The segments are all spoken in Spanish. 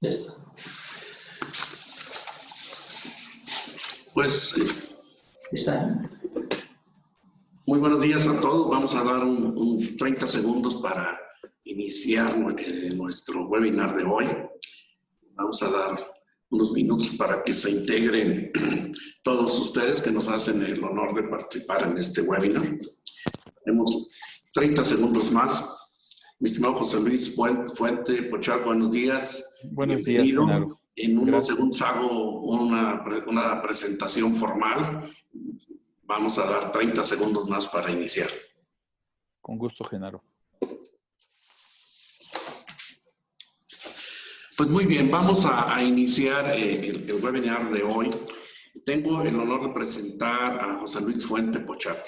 Ya está. Pues, ¿Está? muy buenos días a todos. Vamos a dar un 30 segundos para iniciar nuestro webinar de hoy. Vamos a dar unos minutos para que se integren todos ustedes que nos hacen el honor de participar en este webinar. Tenemos 30 segundos más. Mi estimado José Luis Fuente Pochat, buenos días. Buenos días, Genaro. En unos segundos hago una presentación formal. Vamos a dar 30 segundos más para iniciar. Con gusto, Genaro. Pues muy bien, vamos a iniciar el webinar de hoy. Tengo el honor de presentar a José Luis Fuente Pochat.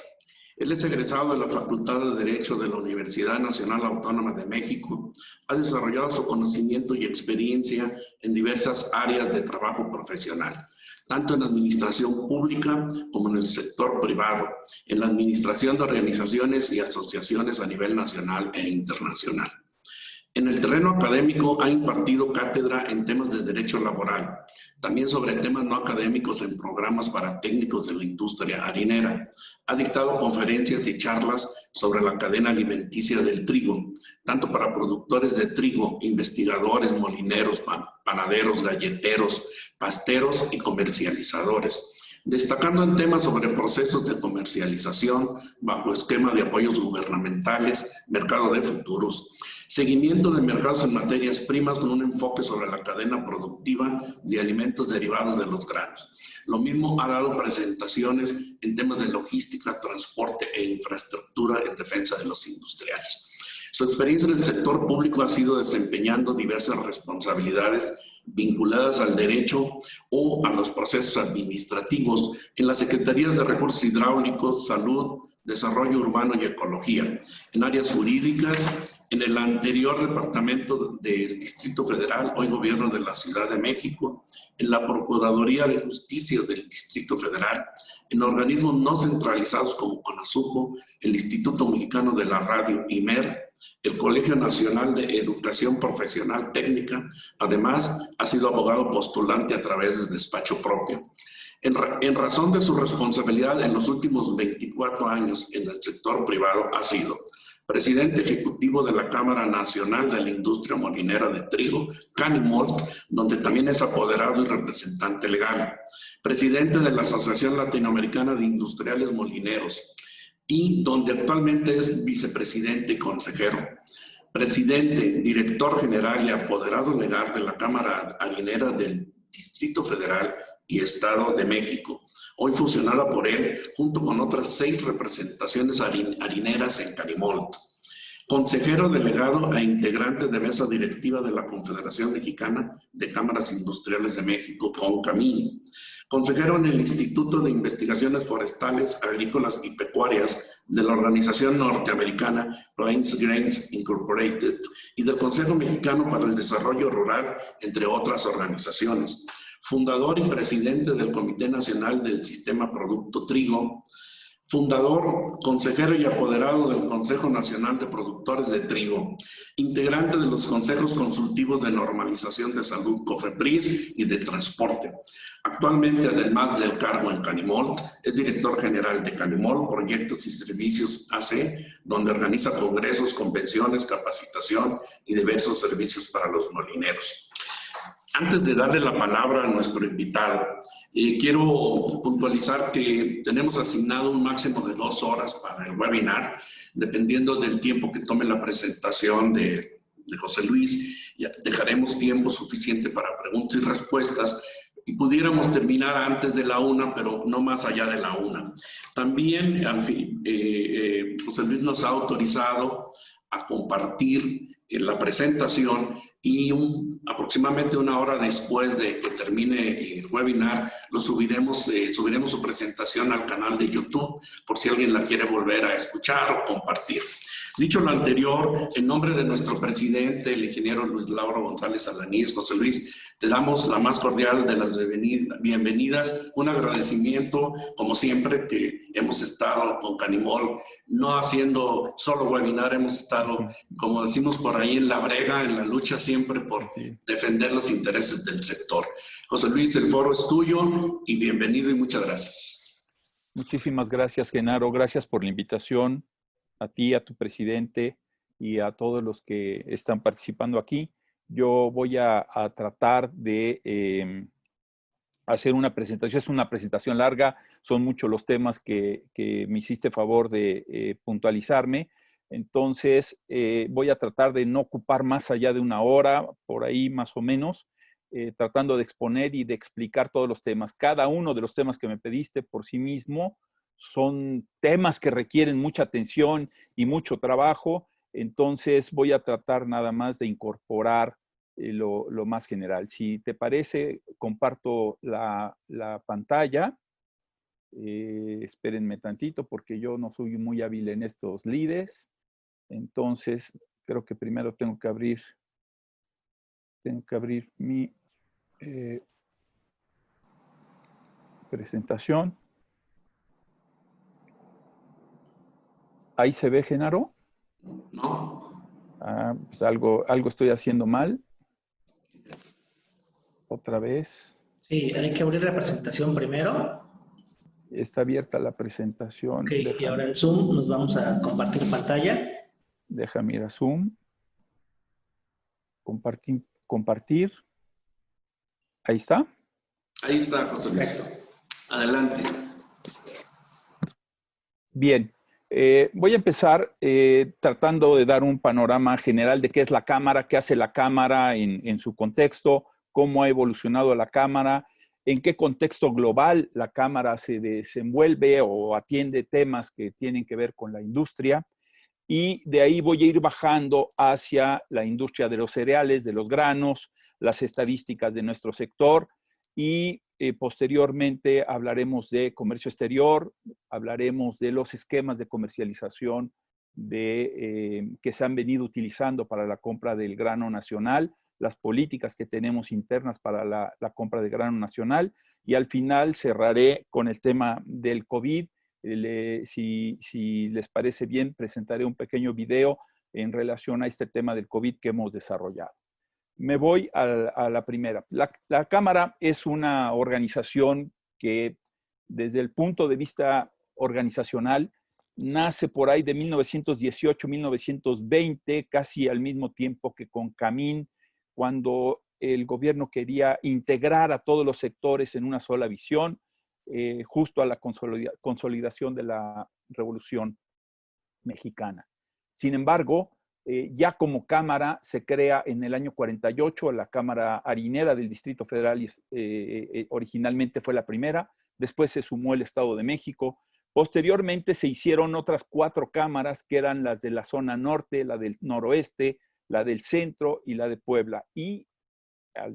Él es egresado de la Facultad de Derecho de la Universidad Nacional Autónoma de México. Ha desarrollado su conocimiento y experiencia en diversas áreas de trabajo profesional, tanto en administración pública como en el sector privado, en la administración de organizaciones y asociaciones a nivel nacional e internacional. En el terreno académico ha impartido cátedra en temas de derecho laboral, también sobre temas no académicos en programas para técnicos de la industria harinera. Ha dictado conferencias y charlas sobre la cadena alimenticia del trigo, tanto para productores de trigo, investigadores, molineros, panaderos, galleteros, pasteros y comercializadores, destacando en temas sobre procesos de comercialización bajo esquema de apoyos gubernamentales, mercado de futuros, seguimiento de mercados en materias primas con un enfoque sobre la cadena productiva de alimentos derivados de los granos. Lo mismo ha dado presentaciones en temas de logística, transporte e infraestructura en defensa de los industriales. Su experiencia en el sector público ha sido desempeñando diversas responsabilidades vinculadas al derecho o a los procesos administrativos en las Secretarías de Recursos Hidráulicos, Salud, Desarrollo Urbano y Ecología, en áreas jurídicas, en el anterior Departamento del Distrito Federal, hoy Gobierno de la Ciudad de México, en la Procuraduría de Justicia del Distrito Federal, en organismos no centralizados como CONASUPO, el Instituto Mexicano de la Radio, IMER, el Colegio Nacional de Educación Profesional Técnica. Además, ha sido abogado postulante a través de despacho propio. En razón de su responsabilidad en los últimos 24 años en el sector privado, ha sido presidente ejecutivo de la Cámara Nacional de la Industria Molinera de Trigo, Canimolt, donde también es apoderado y representante legal, presidente de la Asociación Latinoamericana de Industriales Molineros, y donde actualmente es vicepresidente y consejero, presidente, director general y apoderado legal de la Cámara Harinera del Distrito Federal y Estado de México, hoy fusionada por él junto con otras 6 representaciones harineras en Canimolt. Consejero delegado e integrante de mesa directiva de la Confederación Mexicana de Cámaras Industriales de México, CONCAMIN. Consejero en el Instituto de Investigaciones Forestales, Agrícolas y Pecuarias de la organización norteamericana Plains Grains Incorporated y del Consejo Mexicano para el Desarrollo Rural, entre otras organizaciones. Fundador y presidente del Comité Nacional del Sistema Producto Trigo. Fundador, consejero y apoderado del Consejo Nacional de Productores de Trigo, integrante de los consejos consultivos de normalización de salud COFEPRIS y de transporte. Actualmente, además del cargo en Canimolt, es director general de Canimolt, Proyectos y Servicios AC, donde organiza congresos, convenciones, capacitación y diversos servicios para los molineros. Antes de darle la palabra a nuestro invitado, quiero puntualizar que tenemos asignado un máximo de 2 horas para el webinar, dependiendo del tiempo que tome la presentación de José Luis. Ya dejaremos tiempo suficiente para preguntas y respuestas y pudiéramos terminar antes de la 1, pero no más allá de la 1. También, al fin, José Luis nos ha autorizado a compartir la presentación y aproximadamente 1 hora después de que termine el webinar, subiremos su presentación al canal de YouTube por si alguien la quiere volver a escuchar o compartir. Dicho lo anterior, en nombre de nuestro presidente, el ingeniero Luis Lauro González Alanís, José Luis, te damos la más cordial de las bienvenidas, un agradecimiento, como siempre, que hemos estado con Canimolt, no haciendo solo webinar, hemos estado, como decimos por ahí en la brega, en la lucha siempre por Sí. defender los intereses del sector. José Luis, el foro es tuyo y bienvenido y muchas gracias. Muchísimas gracias, Genaro. Gracias por la invitación a ti, a tu presidente y a todos los que están participando aquí. Yo voy a tratar de hacer una presentación. Es una presentación larga, son muchos los temas que me hiciste favor de puntualizarme. Entonces, voy a tratar de no ocupar más allá de una hora, por ahí más o menos, tratando de exponer y de explicar todos los temas. Cada uno de los temas que me pediste por sí mismo son temas que requieren mucha atención y mucho trabajo. Entonces, voy a tratar nada más de incorporar lo más general. Si te parece, comparto la pantalla. Espérenme tantito porque yo no soy muy hábil en estos lides. Entonces, creo que primero tengo que abrir mi presentación. ¿Ahí se ve, Genaro? ¿No? Pues algo estoy haciendo mal. Otra vez. Sí, hay que abrir la presentación primero. Está abierta la presentación. Ok, y ahora en Zoom nos vamos a compartir pantalla. Déjame ir a Zoom. Compartir. Ahí está. Ahí está, José Luis. Perfecto. Adelante. Bien, voy a empezar tratando de dar un panorama general de qué es la cámara, qué hace la cámara en su contexto, cómo ha evolucionado la cámara, en qué contexto global la cámara se desenvuelve o atiende temas que tienen que ver con la industria. Y de ahí voy a ir bajando hacia la industria de los cereales, de los granos, las estadísticas de nuestro sector y posteriormente hablaremos de comercio exterior, hablaremos de los esquemas de comercialización que se han venido utilizando para la compra del grano nacional, las políticas que tenemos internas para la compra de grano nacional y al final cerraré con el tema del COVID. Si les parece bien, presentaré un pequeño video en relación a este tema del COVID que hemos desarrollado. Me voy a la primera. La Cámara es una organización que desde el punto de vista organizacional nace por ahí de 1918-1920, casi al mismo tiempo que con Camín, cuando el gobierno quería integrar a todos los sectores en una sola visión, justo a la consolidación de la Revolución Mexicana. Sin embargo, ya como Cámara se crea en el año 48, la Cámara Harinera del Distrito Federal originalmente fue la primera, después se sumó el Estado de México, posteriormente se hicieron otras 4 cámaras que eran las de la zona norte, la del noroeste, la del centro y la de Puebla, y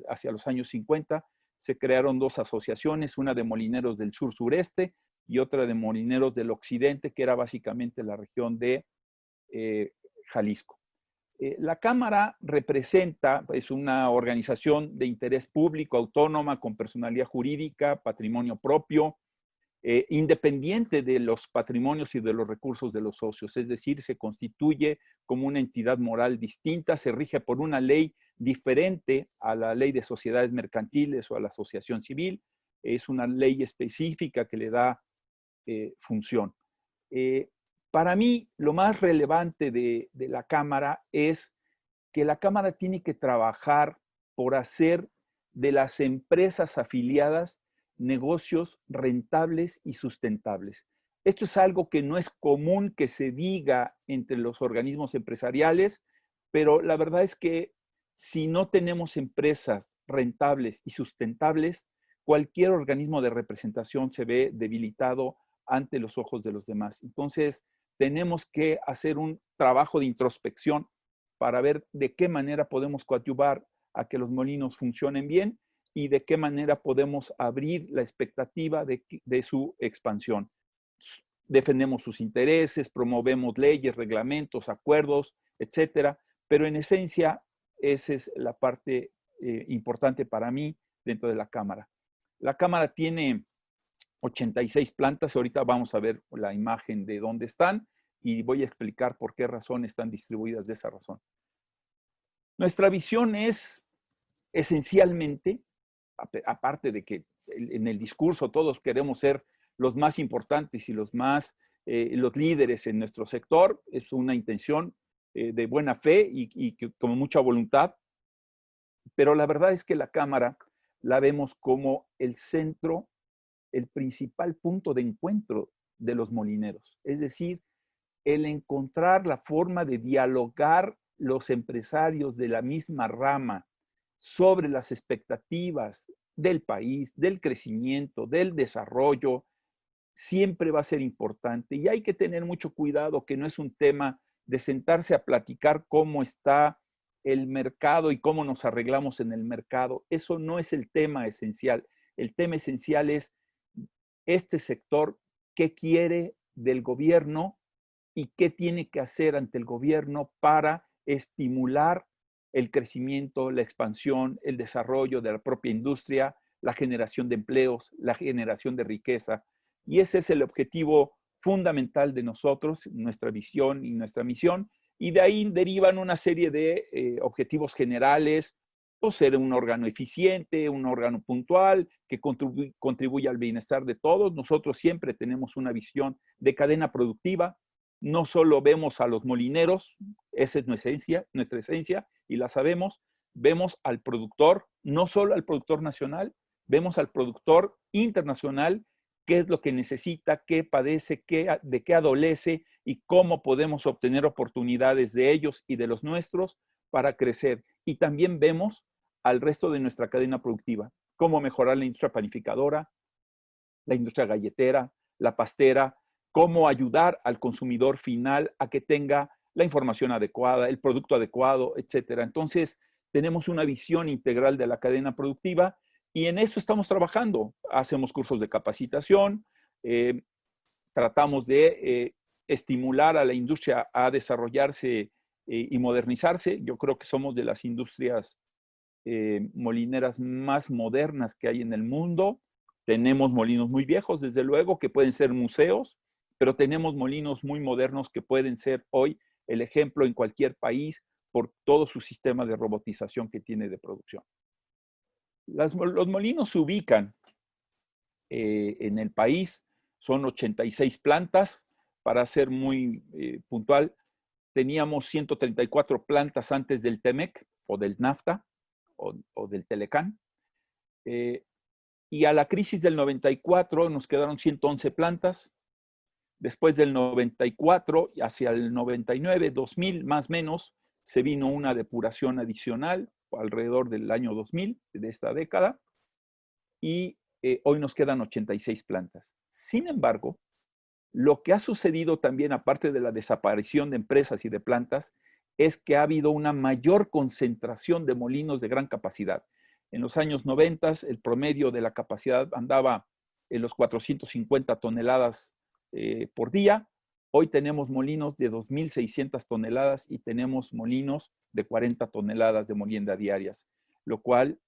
hacia los años 50 se crearon 2 asociaciones, una de molineros del sur-sureste y otra de molineros del occidente, que era básicamente la región de Jalisco. La Cámara representa, es una organización de interés público, autónoma, con personalidad jurídica, patrimonio propio, independiente de los patrimonios y de los recursos de los socios, es decir, se constituye como una entidad moral distinta, se rige por una ley diferente a la ley de sociedades mercantiles o a la asociación civil, es una ley específica que le da función. Para mí, lo más relevante de la Cámara es que la Cámara tiene que trabajar por hacer de las empresas afiliadas negocios rentables y sustentables. Esto es algo que no es común que se diga entre los organismos empresariales, pero la verdad es que si no tenemos empresas rentables y sustentables, cualquier organismo de representación se ve debilitado ante los ojos de los demás. Entonces, tenemos que hacer un trabajo de introspección para ver de qué manera podemos coadyuvar a que los molinos funcionen bien y de qué manera podemos abrir la expectativa de su expansión. Defendemos sus intereses, promovemos leyes, reglamentos, acuerdos, etcétera, pero en esencia esa es la parte importante para mí dentro de la Cámara. La Cámara tiene 86 plantas, ahorita vamos a ver la imagen de dónde están y voy a explicar por qué razón están distribuidas de esa razón. Nuestra visión es esencialmente, aparte de que en el discurso todos queremos ser los más importantes y los líderes en nuestro sector, es una intención de buena fe y con mucha voluntad, pero la verdad es que la Cámara la vemos como el centro, el principal punto de encuentro de los molineros, es decir, el encontrar la forma de dialogar los empresarios de la misma rama sobre las expectativas del país, del crecimiento, del desarrollo, siempre va a ser importante. Y hay que tener mucho cuidado que no es un tema de sentarse a platicar cómo está el mercado y cómo nos arreglamos en el mercado. Eso no es el tema esencial. El tema esencial es este sector, qué quiere del gobierno y qué tiene que hacer ante el gobierno para estimular el crecimiento, la expansión, el desarrollo de la propia industria, la generación de empleos, la generación de riqueza. Y ese es el objetivo fundamental de nosotros, nuestra visión y nuestra misión. Y de ahí derivan una serie de objetivos generales, pues ser un órgano eficiente, un órgano puntual, que contribuya al bienestar de todos. Nosotros siempre tenemos una visión de cadena productiva. No solo vemos a los molineros, esa es nuestra esencia, y la sabemos, vemos al productor, no solo al productor nacional, vemos al productor internacional, qué es lo que necesita, qué padece, de qué adolece y cómo podemos obtener oportunidades de ellos y de los nuestros para crecer. Y también vemos al resto de nuestra cadena productiva, cómo mejorar la industria panificadora, la industria galletera, la pastera, cómo ayudar al consumidor final a que tenga la información adecuada, el producto adecuado, etcétera. Entonces, tenemos una visión integral de la cadena productiva y en eso estamos trabajando. Hacemos cursos de capacitación, tratamos de estimular a la industria a desarrollarse y modernizarse. Yo creo que somos de las industrias molineras más modernas que hay en el mundo. Tenemos molinos muy viejos, desde luego, que pueden ser museos, pero tenemos molinos muy modernos que pueden ser hoy el ejemplo en cualquier país por todo su sistema de robotización que tiene de producción. Los molinos se ubican en el país, son 86 plantas, para ser muy puntual, teníamos 134 plantas antes del TEMEC o del NAFTA o del Telecán, y a la crisis del 94 nos quedaron 111 plantas. Después del 94, hacia el 99, 2000 más o menos, se vino una depuración adicional alrededor del año 2000, de esta década, y hoy nos quedan 86 plantas. Sin embargo, lo que ha sucedido también, aparte de la desaparición de empresas y de plantas, es que ha habido una mayor concentración de molinos de gran capacidad. En los años 90, el promedio de la capacidad andaba en los 450 toneladas por día. Hoy tenemos molinos de 2.600 toneladas y tenemos molinos de 40 toneladas de molienda diarias, lo cual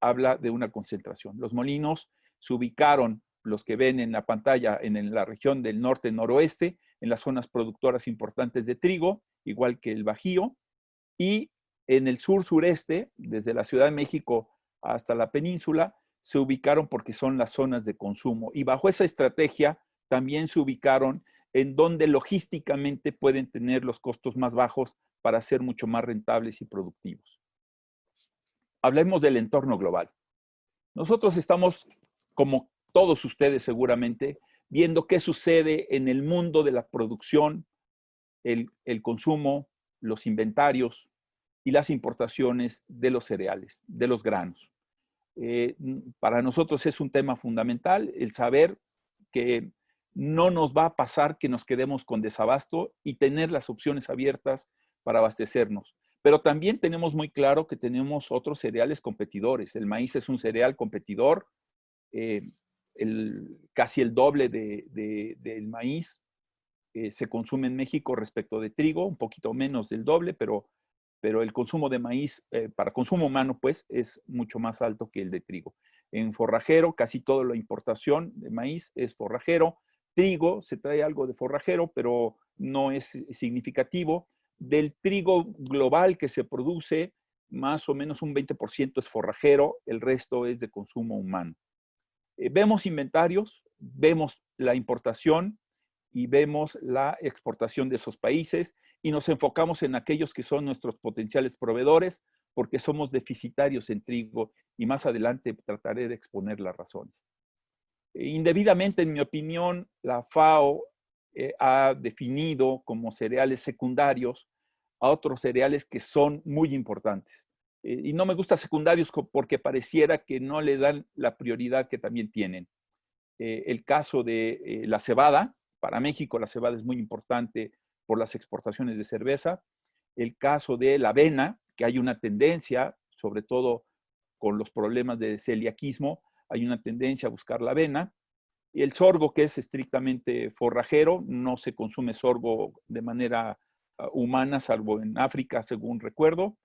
habla de una concentración. Los molinos se ubicaron, los que ven en la pantalla, en la región del norte-noroeste, en las zonas productoras importantes de trigo, igual que el Bajío, y en el sur-sureste, desde la Ciudad de México hasta la península, se ubicaron porque son las zonas de consumo. Y bajo esa estrategia también se ubicaron en donde logísticamente pueden tener los costos más bajos para ser mucho más rentables y productivos. Hablemos del entorno global. Nosotros estamos, como todos ustedes seguramente, viendo qué sucede en el mundo de la producción, el consumo, los inventarios y las importaciones de los cereales, de los granos. Para nosotros es un tema fundamental el saber que no nos va a pasar que nos quedemos con desabasto y tener las opciones abiertas para abastecernos. Pero también tenemos muy claro que tenemos otros cereales competidores. El maíz es un cereal competidor, casi el doble del maíz se consume en México respecto de trigo, un poquito menos del doble, pero el consumo de maíz para consumo humano pues es mucho más alto que el de trigo. En forrajero, casi toda la importación de maíz es forrajero. Trigo, se trae algo de forrajero, pero no es significativo. Del trigo global que se produce, más o menos un 20% es forrajero, el resto es de consumo humano. Vemos inventarios, vemos la importación y vemos la exportación de esos países y nos enfocamos en aquellos que son nuestros potenciales proveedores porque somos deficitarios en trigo y más adelante trataré de exponer las razones. Indebidamente, en mi opinión, la FAO ha definido como cereales secundarios a otros cereales que son muy importantes. Y no me gusta secundarios porque pareciera que no le dan la prioridad que también tienen. El caso de la cebada, para México la cebada es muy importante por las exportaciones de cerveza. El caso de la avena, que hay una tendencia, sobre todo con los problemas de celiaquismo, hay una tendencia a buscar la avena. Y el sorgo, que es estrictamente forrajero, no se consume sorgo de manera humana, salvo en África, según recuerdo.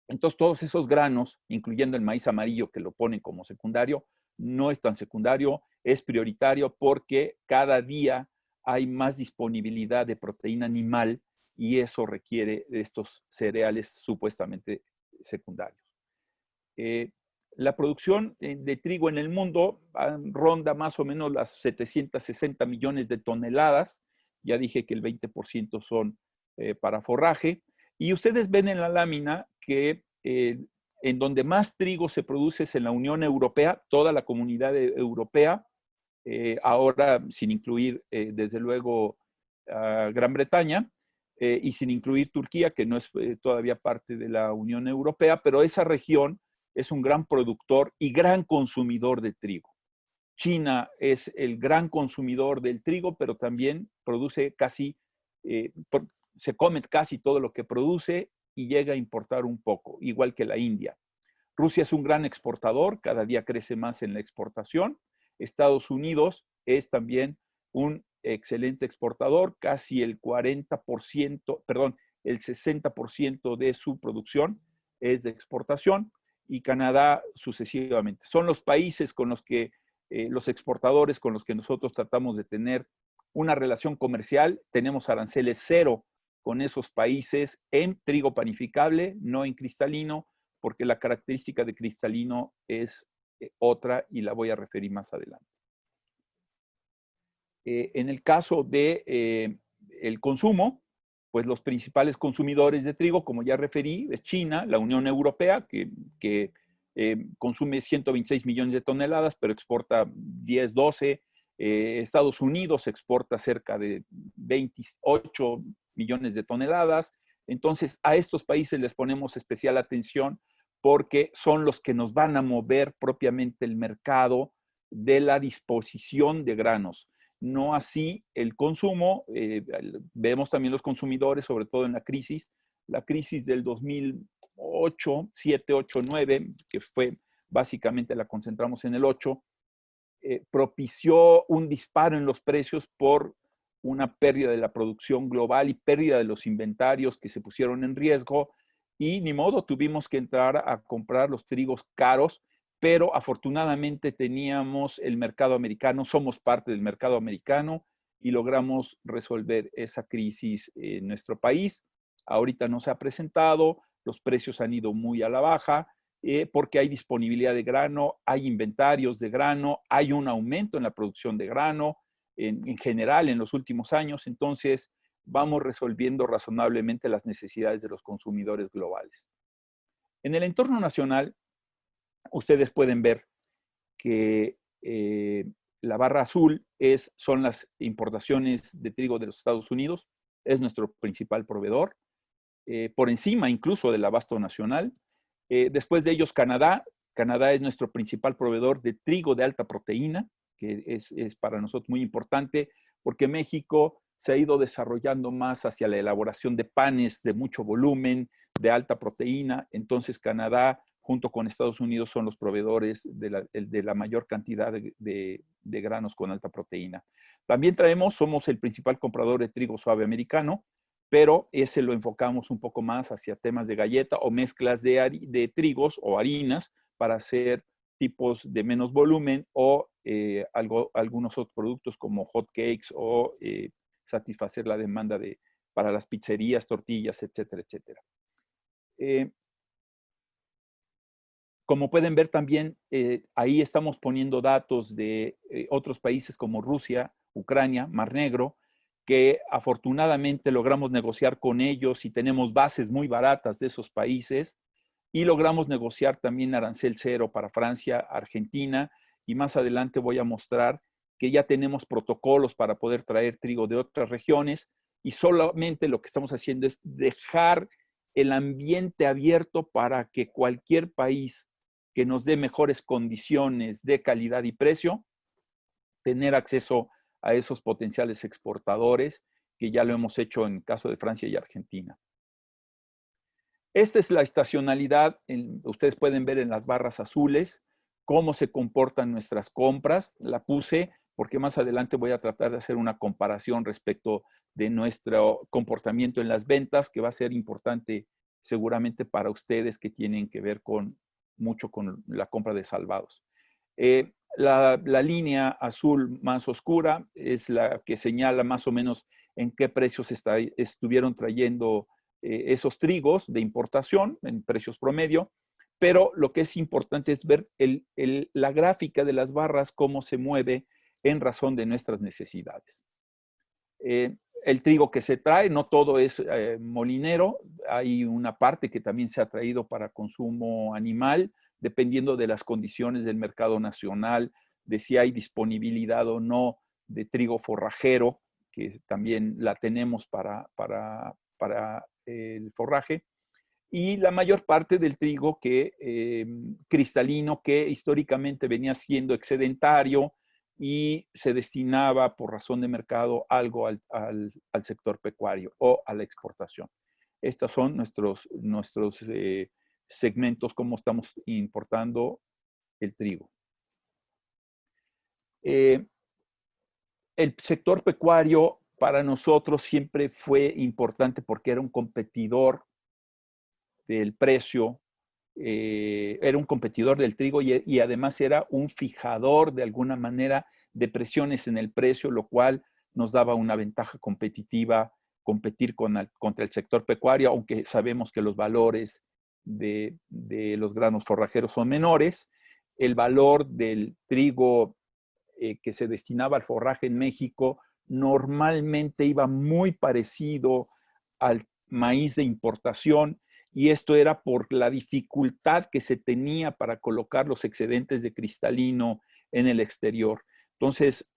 Entonces, todos esos granos, incluyendo el maíz amarillo que lo ponen como secundario, no es tan secundario, es prioritario porque cada día hay más disponibilidad de proteína animal y eso requiere de estos cereales supuestamente secundarios. La producción de trigo en el mundo ronda más o menos las 760 millones de toneladas. Ya dije que el 20% son para forraje. Y ustedes ven en la lámina que en donde más trigo se produce es en la Unión Europea, toda la comunidad europea, ahora sin incluir desde luego Gran Bretaña y sin incluir Turquía, que no es todavía parte de la Unión Europea, pero esa región es un gran productor y gran consumidor de trigo. China es el gran consumidor del trigo, pero también produce casi, se come casi todo lo que produce y llega a importar un poco, igual que la India. Rusia es un gran exportador, cada día crece más en la exportación. Estados Unidos es también un excelente exportador, casi el 40%, perdón, el 60% de su producción es de exportación y Canadá sucesivamente. Son los países con los que, los exportadores con los que nosotros tratamos de tener una relación comercial. Tenemos aranceles cero con esos países en trigo panificable, no en cristalino, porque la característica de cristalino es otra y la voy a referir más adelante. En el caso de el consumo, pues los principales consumidores de trigo, como ya referí, es China, la Unión Europea, que consume 126 millones de toneladas, pero exporta 10, 12. Estados Unidos exporta cerca de 28 millones de toneladas. Entonces, a estos países les ponemos especial atención porque son los que nos van a mover propiamente el mercado de la disposición de granos. No así el consumo. Vemos también los consumidores, sobre todo en la crisis del 2008, 7, 8, 9, que fue básicamente la concentramos en el 8, propició un disparo en los precios por una pérdida de la producción global y pérdida de los inventarios que se pusieron en riesgo y ni modo, tuvimos que entrar a comprar los trigos caros, pero afortunadamente teníamos el mercado americano, somos parte del mercado americano y logramos resolver esa crisis en nuestro país. Ahorita no se ha presentado, los precios han ido muy a la baja porque hay disponibilidad de grano, hay inventarios de grano, hay un aumento en la producción de grano en general en los últimos años, entonces vamos resolviendo razonablemente las necesidades de los consumidores globales. En el entorno nacional, ustedes pueden ver que la barra azul son las importaciones de trigo de los Estados Unidos, es nuestro principal proveedor, por encima incluso del abasto nacional. Después de ellos, Canadá. Canadá es nuestro principal proveedor de trigo de alta proteína, que es para nosotros muy importante, porque México se ha ido desarrollando más hacia la elaboración de panes de mucho volumen, de alta proteína. Entonces, Canadá, junto con Estados Unidos, son los proveedores de la mayor cantidad de granos con alta proteína. También somos el principal comprador de trigo suave americano, pero ese lo enfocamos un poco más hacia temas de galleta o mezclas de trigos o harinas para hacer tipos de menos volumen o algunos otros productos como hot cakes o satisfacer la demanda de para las pizzerías, tortillas, etcétera, etcétera. Como pueden ver también, ahí estamos poniendo datos de otros países como Rusia, Ucrania, Mar Negro, que afortunadamente logramos negociar con ellos y tenemos bases muy baratas de esos países y logramos negociar también arancel cero para Francia, Argentina, y más adelante voy a mostrar que ya tenemos protocolos para poder traer trigo de otras regiones y solamente lo que estamos haciendo es dejar el ambiente abierto para que cualquier país que nos dé mejores condiciones de calidad y precio, tener acceso a esos potenciales exportadores, que ya lo hemos hecho en el caso de Francia y Argentina. Esta es la estacionalidad. Ustedes pueden ver en las barras azules cómo se comportan nuestras compras. La puse porque más adelante voy a tratar de hacer una comparación respecto de nuestro comportamiento en las ventas, que va a ser importante seguramente para ustedes que tienen que ver mucho con la compra de salvados. La línea azul más oscura es la que señala más o menos en qué precios estuvieron trayendo esos trigos de importación en precios promedio, pero lo que es importante es ver la gráfica de las barras, cómo se mueve en razón de nuestras necesidades. El trigo que se trae, no todo es molinero, hay una parte que también se ha traído para consumo animal, dependiendo de las condiciones del mercado nacional, de si hay disponibilidad o no de trigo forrajero, que también la tenemos para el forraje, y la mayor parte del trigo cristalino, que históricamente venía siendo excedentario y se destinaba por razón de mercado algo al sector pecuario o a la exportación. Estos son nuestros segmentos, cómo estamos importando el trigo. El sector pecuario para nosotros siempre fue importante porque era un competidor del precio, era un competidor del trigo y además era un fijador de alguna manera de presiones en el precio, lo cual nos daba una ventaja competitiva competir contra el sector pecuario, aunque sabemos que los valores de los granos forrajeros son menores. El valor del trigo que se destinaba al forraje en México normalmente iba muy parecido al maíz de importación, y esto era por la dificultad que se tenía para colocar los excedentes de cristalino en el exterior. Entonces,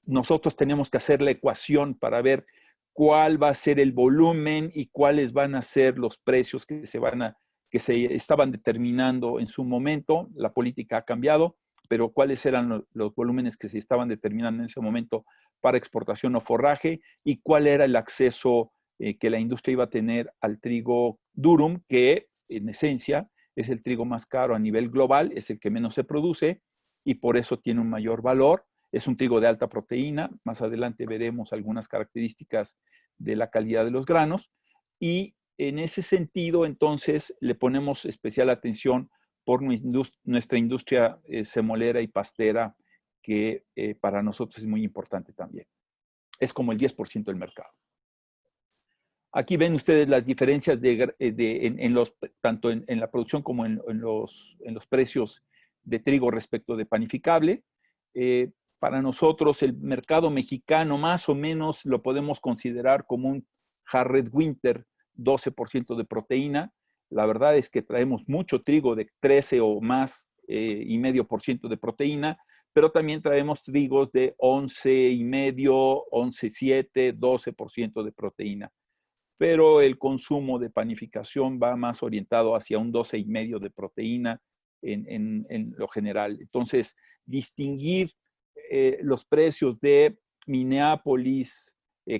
nosotros tenemos que hacer la ecuación para ver cuál va a ser el volumen y cuáles van a ser los precios que se estaban determinando en su momento. La política ha cambiado, pero cuáles eran los volúmenes que se estaban determinando en ese momento para exportación o forraje y cuál era el acceso que la industria iba a tener al trigo durum, que en esencia es el trigo más caro a nivel global, es el que menos se produce y por eso tiene un mayor valor. Es un trigo de alta proteína. Más adelante veremos algunas características de la calidad de los granos y en ese sentido entonces le ponemos especial atención por nuestra industria semolera y pastera, que para nosotros es muy importante también. Es como el 10% del mercado. Aquí ven ustedes las diferencias tanto en la producción como en los precios de trigo respecto de panificable. Para nosotros el mercado mexicano más o menos lo podemos considerar como un Harred Winter, 12% de proteína. La verdad es que traemos mucho trigo de 13 o más y medio por ciento de proteína, pero también traemos trigos de 11,5, 11,7, 12% de proteína. Pero el consumo de panificación va más orientado hacia un 12,5 de proteína en lo general. Entonces, distinguir los precios de Minneapolis,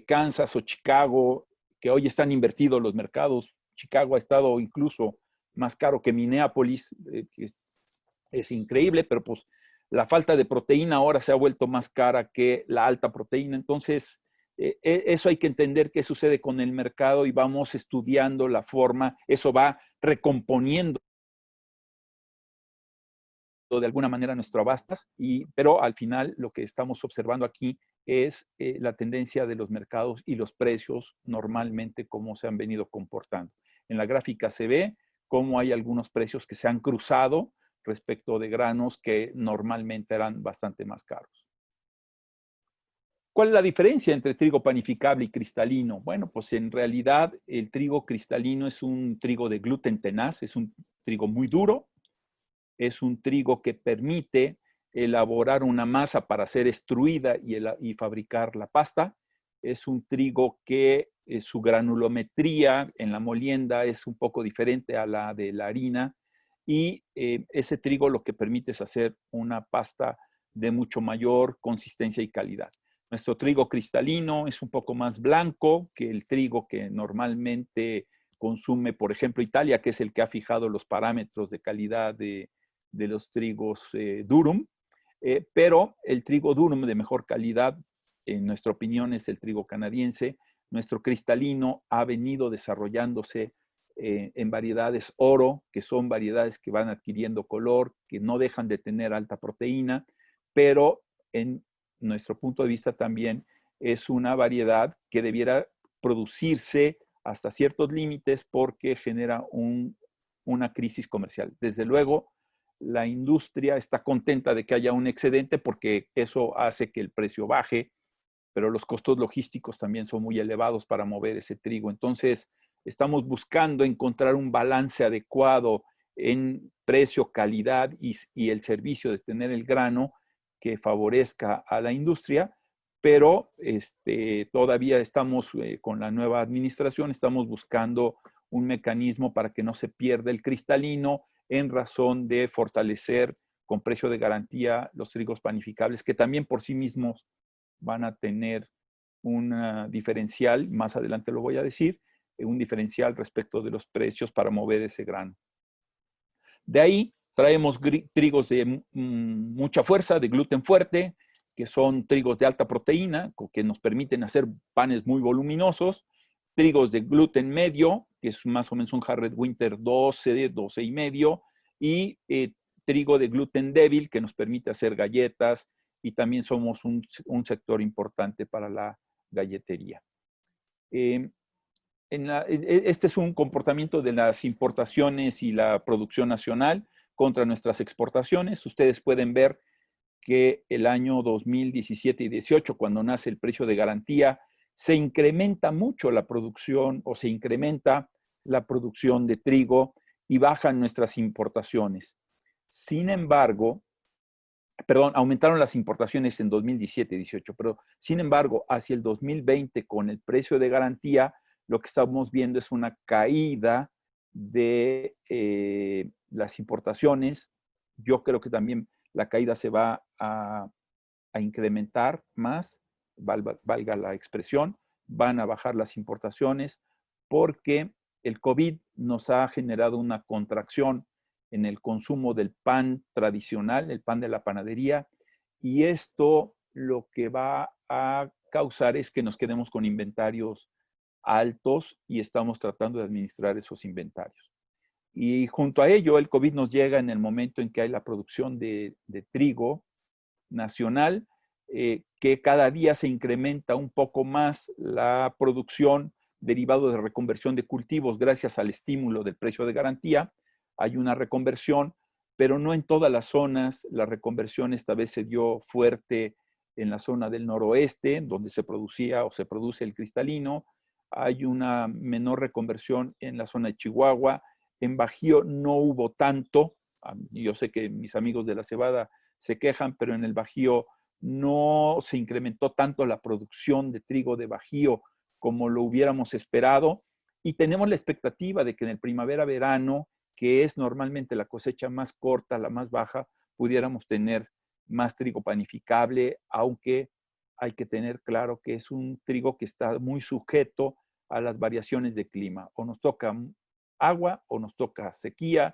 Kansas o Chicago, que hoy están invertidos los mercados. Chicago ha estado incluso más caro que Minneapolis, que es increíble, pero pues la falta de proteína ahora se ha vuelto más cara que la alta proteína. Entonces, eso hay que entender qué sucede con el mercado y vamos estudiando la forma, eso va recomponiendo de alguna manera nuestro abastas, pero al final lo que estamos observando aquí es la tendencia de los mercados y los precios normalmente cómo se han venido comportando. En la gráfica se ve cómo hay algunos precios que se han cruzado respecto de granos que normalmente eran bastante más caros. ¿Cuál es la diferencia entre trigo panificable y cristalino? Bueno, pues en realidad el trigo cristalino es un trigo de gluten tenaz, es un trigo muy duro, es un trigo que permite elaborar una masa para ser extruida y fabricar la pasta. Es un trigo que su granulometría en la molienda es un poco diferente a la de la harina y ese trigo lo que permite es hacer una pasta de mucho mayor consistencia y calidad. Nuestro trigo cristalino es un poco más blanco que el trigo que normalmente consume, por ejemplo, Italia, que es el que ha fijado los parámetros de calidad de los trigos durum, pero el trigo durum de mejor calidad, en nuestra opinión, es el trigo canadiense. Nuestro cristalino ha venido desarrollándose en variedades oro, que son variedades que van adquiriendo color, que no dejan de tener alta proteína, pero en nuestro punto de vista también es una variedad que debiera producirse hasta ciertos límites porque genera una crisis comercial. Desde luego, la industria está contenta de que haya un excedente porque eso hace que el precio baje, pero los costos logísticos también son muy elevados para mover ese trigo. Entonces, estamos buscando encontrar un balance adecuado en precio, calidad y el servicio de tener el grano que favorezca a la industria, pero todavía estamos con la nueva administración, estamos buscando un mecanismo para que no se pierda el cristalino en razón de fortalecer con precio de garantía los trigos panificables, que también por sí mismos van a tener un diferencial, más adelante lo voy a decir, un diferencial respecto de los precios para mover ese grano. De ahí traemos trigos de mucha fuerza, de gluten fuerte, que son trigos de alta proteína, que nos permiten hacer panes muy voluminosos, trigos de gluten medio, que es más o menos un Harrod Winter 12, 12 y medio, y trigo de gluten débil, que nos permite hacer galletas, y también somos un sector importante para la galletería. Este es un comportamiento de las importaciones y la producción nacional contra nuestras exportaciones. Ustedes pueden ver que el año 2017 y 18, cuando nace el precio de garantía, se incrementa mucho la producción o se incrementa la producción de trigo y bajan nuestras importaciones. Sin embargo, aumentaron las importaciones en 2017 y 18, pero sin embargo, hacia el 2020, con el precio de garantía, lo que estamos viendo es una caída de las importaciones. Yo creo que también la caída se va a incrementar más, valga la expresión, van a bajar las importaciones porque el COVID nos ha generado una contracción en el consumo del pan tradicional, el pan de la panadería, y esto lo que va a causar es que nos quedemos con inventarios altos y estamos tratando de administrar esos inventarios. Y junto a ello, el COVID nos llega en el momento en que hay la producción de trigo nacional, que cada día se incrementa un poco más la producción derivado de reconversión de cultivos gracias al estímulo del precio de garantía. Hay una reconversión, pero no en todas las zonas. La reconversión esta vez se dio fuerte en la zona del noroeste, donde se producía o se produce el cristalino. Hay una menor reconversión en la zona de Chihuahua. En Bajío no hubo tanto. Yo sé que mis amigos de la cebada se quejan, pero en el Bajío no se incrementó tanto la producción de trigo de Bajío como lo hubiéramos esperado. Y tenemos la expectativa de que en el primavera-verano, que es normalmente la cosecha más corta, la más baja, pudiéramos tener más trigo panificable, aunque hay que tener claro que es un trigo que está muy sujeto a las variaciones de clima. O nos toca agua o nos toca sequía,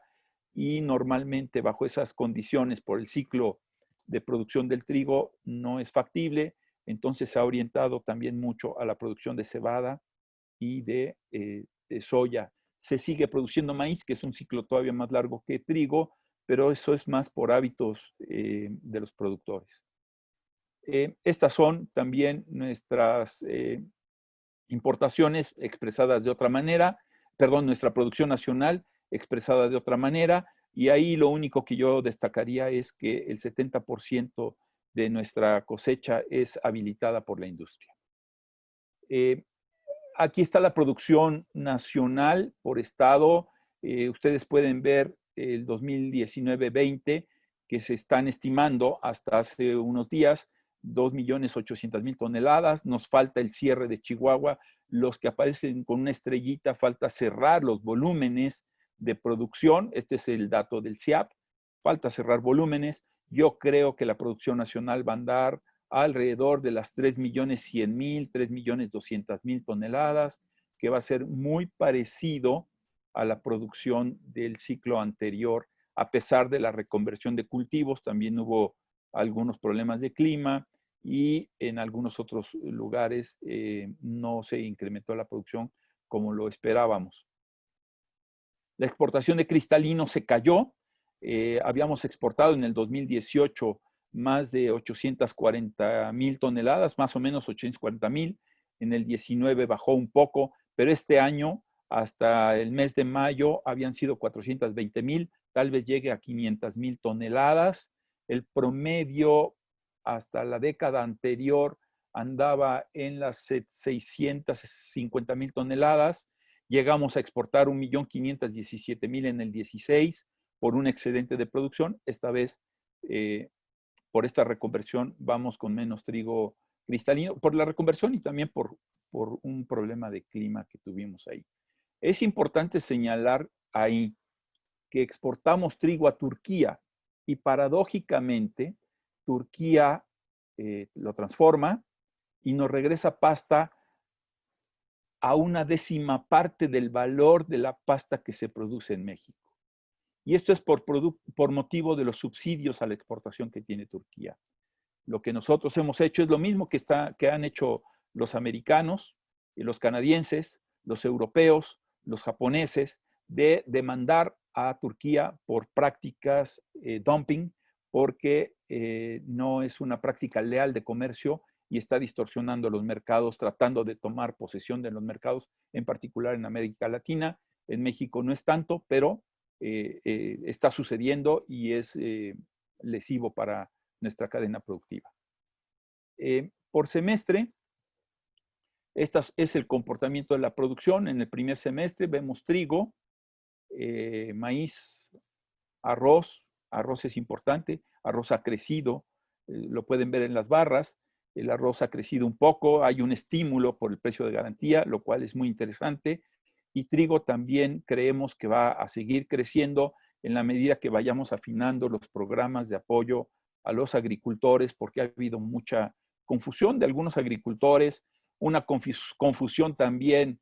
y normalmente bajo esas condiciones por el ciclo de producción del trigo no es factible. Entonces se ha orientado también mucho a la producción de cebada y de soya. Se sigue produciendo maíz, que es un ciclo todavía más largo que trigo, pero eso es más por hábitos de los productores. Estas son también nuestras importaciones expresadas de otra manera, perdón, nuestra producción nacional expresada de otra manera, y ahí lo único que yo destacaría es que el 70% de nuestra cosecha es habilitada por la industria. Aquí está la producción nacional por estado. Ustedes pueden ver el 2019-20, que se están estimando hasta hace unos días 2.800.000 toneladas. Nos falta el cierre de Chihuahua. Los que aparecen con una estrellita, falta cerrar los volúmenes de producción. Este es el dato del CIAP. Falta cerrar volúmenes. Yo creo que la producción nacional va a andar alrededor de las 3.100.000, 3.200.000 toneladas, que va a ser muy parecido a la producción del ciclo anterior, a pesar de la reconversión de cultivos. También hubo algunos problemas de clima y en algunos otros lugares no se incrementó la producción como lo esperábamos. La exportación de cristalino se cayó. Habíamos exportado en el 2018 más de 840.000 toneladas, más o menos 840.000. En el 19 bajó un poco, pero este año, hasta el mes de mayo, habían sido 420.000, tal vez llegue a 500.000 toneladas. El promedio hasta la década anterior andaba en las 650.000 toneladas. Llegamos a exportar 1.517.000 en el 16 por un excedente de producción. Esta vez, por esta reconversión, vamos con menos trigo cristalino, por la reconversión y también por un problema de clima que tuvimos ahí. Es importante señalar ahí que exportamos trigo a Turquía y paradójicamente Turquía lo transforma y nos regresa pasta a una 10ª parte del valor de la pasta que se produce en México. Y esto es por motivo de los subsidios a la exportación que tiene Turquía. Lo que nosotros hemos hecho es lo mismo que han hecho los americanos, los canadienses, los europeos, los japoneses, de demandar a Turquía por prácticas dumping, porque no es una práctica leal de comercio y está distorsionando los mercados, tratando de tomar posesión de los mercados, en particular en América Latina. En México no es tanto, pero está sucediendo y es lesivo para nuestra cadena productiva. Por semestre, este es el comportamiento de la producción. En el primer semestre vemos trigo, maíz, arroz. Arroz es importante, arroz ha crecido, lo pueden ver en las barras. El arroz ha crecido un poco, hay un estímulo por el precio de garantía, lo cual es muy interesante. Y trigo también creemos que va a seguir creciendo en la medida que vayamos afinando los programas de apoyo a los agricultores, porque ha habido mucha confusión de algunos agricultores, una confusión también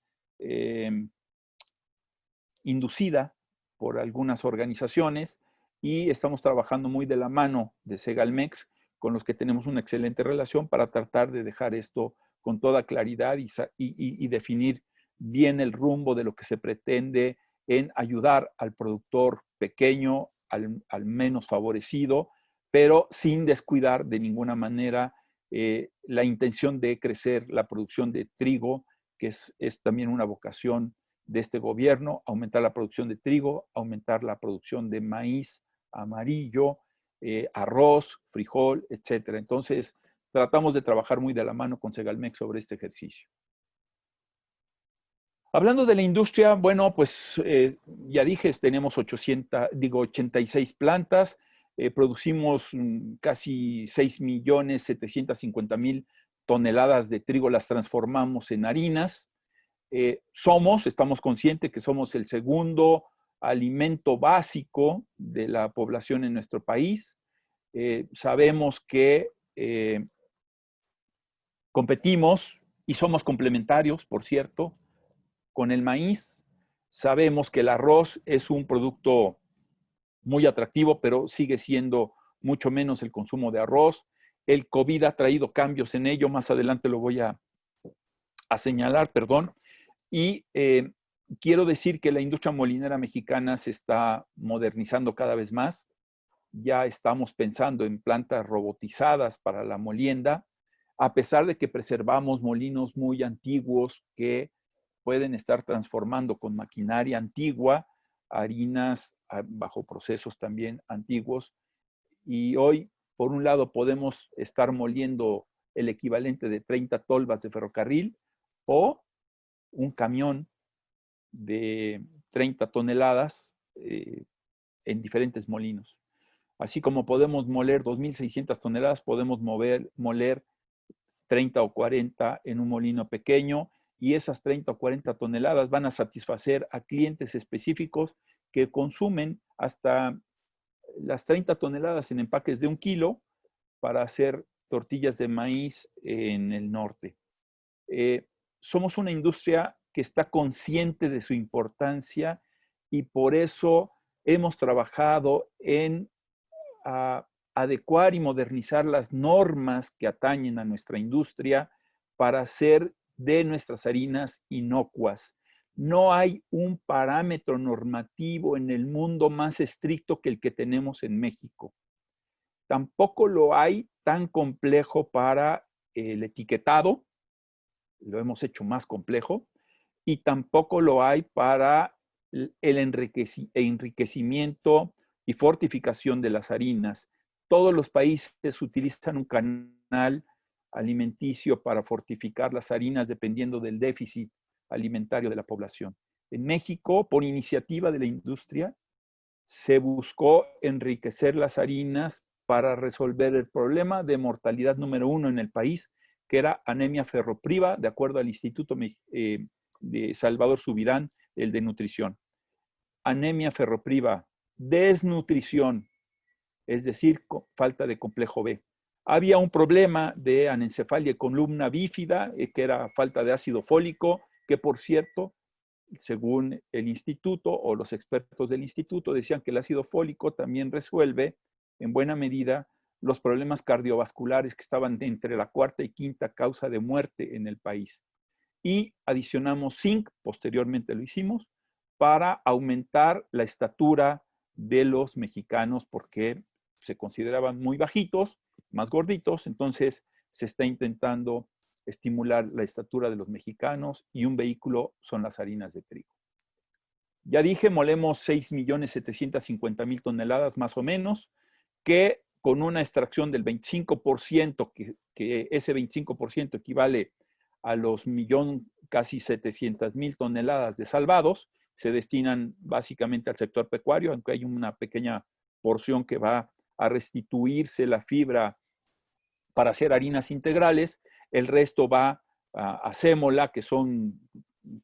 inducida por algunas organizaciones, y estamos trabajando muy de la mano de Segalmex, con los que tenemos una excelente relación, para tratar de dejar esto con toda claridad y definir bien el rumbo de lo que se pretende en ayudar al productor pequeño, al menos favorecido, pero sin descuidar de ninguna manera la intención de crecer la producción de trigo, que es también una vocación de este gobierno: aumentar la producción de trigo, aumentar la producción de maíz amarillo, arroz, frijol, etc. Entonces, tratamos de trabajar muy de la mano con Segalmex sobre este ejercicio. Hablando de la industria, bueno, pues ya dije, tenemos 86 plantas, producimos casi 6.750.000 toneladas de trigo, las transformamos en harinas. Estamos conscientes que somos el segundo alimento básico de la población en nuestro país. Sabemos que competimos y somos complementarios, por cierto, con el maíz. Sabemos que el arroz es un producto muy atractivo, pero sigue siendo mucho menos el consumo de arroz. El COVID ha traído cambios en ello, más adelante lo voy a señalar, perdón. Y quiero decir que la industria molinera mexicana se está modernizando cada vez más. ya estamos pensando en plantas robotizadas para la molienda, a pesar de que preservamos molinos muy antiguos que pueden estar transformando con maquinaria antigua harinas bajo procesos también antiguos. Y hoy, por un lado, podemos estar moliendo el equivalente de 30 tolvas de ferrocarril o un camión de 30 toneladas en diferentes molinos. Así como podemos moler 2.600 toneladas, podemos moler 30 o 40 en un molino pequeño, y esas 30 o 40 toneladas van a satisfacer a clientes específicos que consumen hasta las 30 toneladas en empaques de 1 kilo para hacer tortillas de maíz en el norte. Somos una industria que está consciente de su importancia y por eso hemos trabajado en adecuar y modernizar las normas que atañen a nuestra industria para hacer de nuestras harinas inocuas. No hay un parámetro normativo en el mundo más estricto que el que tenemos en México. Tampoco lo hay tan complejo para el etiquetado, lo hemos hecho más complejo, y tampoco lo hay para el enriquecimiento y fortificación de las harinas. Todos los países utilizan un canal alimenticio para fortificar las harinas dependiendo del déficit alimentario de la población. En México, por iniciativa de la industria, se buscó enriquecer las harinas para resolver el problema de mortalidad número 1 en el país, que era anemia ferropriva, de acuerdo al Instituto de Salvador Subirán, el de nutrición. Anemia ferropriva, desnutrición, es decir, falta de complejo B. Había un problema de anencefalia con columna bífida, que era falta de ácido fólico, que por cierto, según el instituto o los expertos del instituto, decían que el ácido fólico también resuelve en buena medida los problemas cardiovasculares que estaban entre la 4ª y 5ª causa de muerte en el país. Y adicionamos zinc, posteriormente lo hicimos, para aumentar la estatura de los mexicanos porque se consideraban muy bajitos, más gorditos, entonces se está intentando estimular la estatura de los mexicanos y un vehículo son las harinas de trigo. Ya dije, molemos 6.750.000 toneladas más o menos, que con una extracción del 25%, que ese 25% equivale a los casi 700.000 toneladas de salvados, se destinan básicamente al sector pecuario, aunque hay una pequeña porción que va a restituirse la fibra para hacer harinas integrales. El resto va a sémola, que son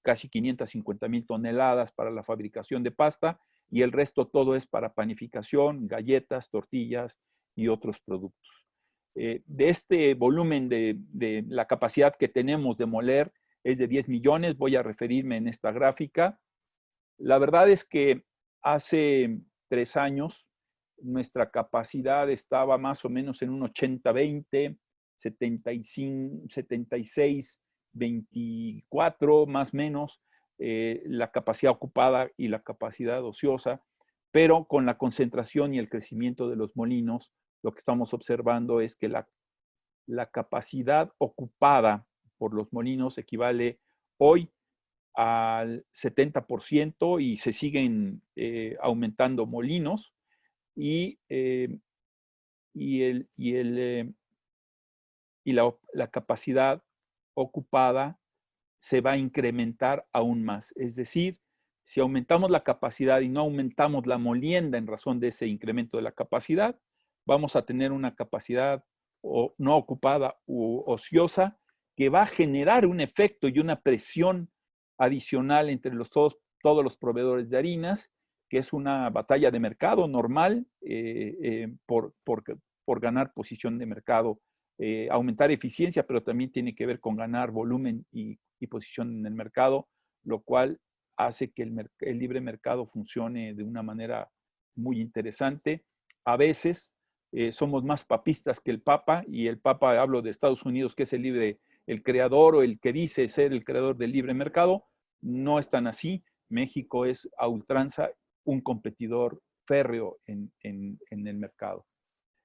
casi 550.000 toneladas para la fabricación de pasta, y el resto todo es para panificación, galletas, tortillas y otros productos. De este volumen de la capacidad que tenemos de moler es de 10 millones, voy a referirme en esta gráfica. La verdad es que hace 3 años nuestra capacidad estaba más o menos en un 80-20, 75, 76, 24 más o menos, la capacidad ocupada y la capacidad ociosa, pero con la concentración y el crecimiento de los molinos, lo que estamos observando es que la capacidad ocupada por los molinos equivale hoy al 70% y se siguen aumentando molinos y la capacidad ocupada se va a incrementar aún más. Es decir, si aumentamos la capacidad y no aumentamos la molienda en razón de ese incremento de la capacidad, vamos a tener una capacidad no ocupada u ociosa que va a generar un efecto y una presión adicional entre todos los proveedores de harinas, que es una batalla de mercado normal por ganar posición de mercado, aumentar eficiencia, pero también tiene que ver con ganar volumen y posición en el mercado, lo cual hace que el libre mercado funcione de una manera muy interesante. A veces somos más papistas que el Papa, y el Papa, hablo de Estados Unidos, que es el creador o el que dice ser el creador del libre mercado. No es tan así. México es a ultranza un competidor férreo en el mercado.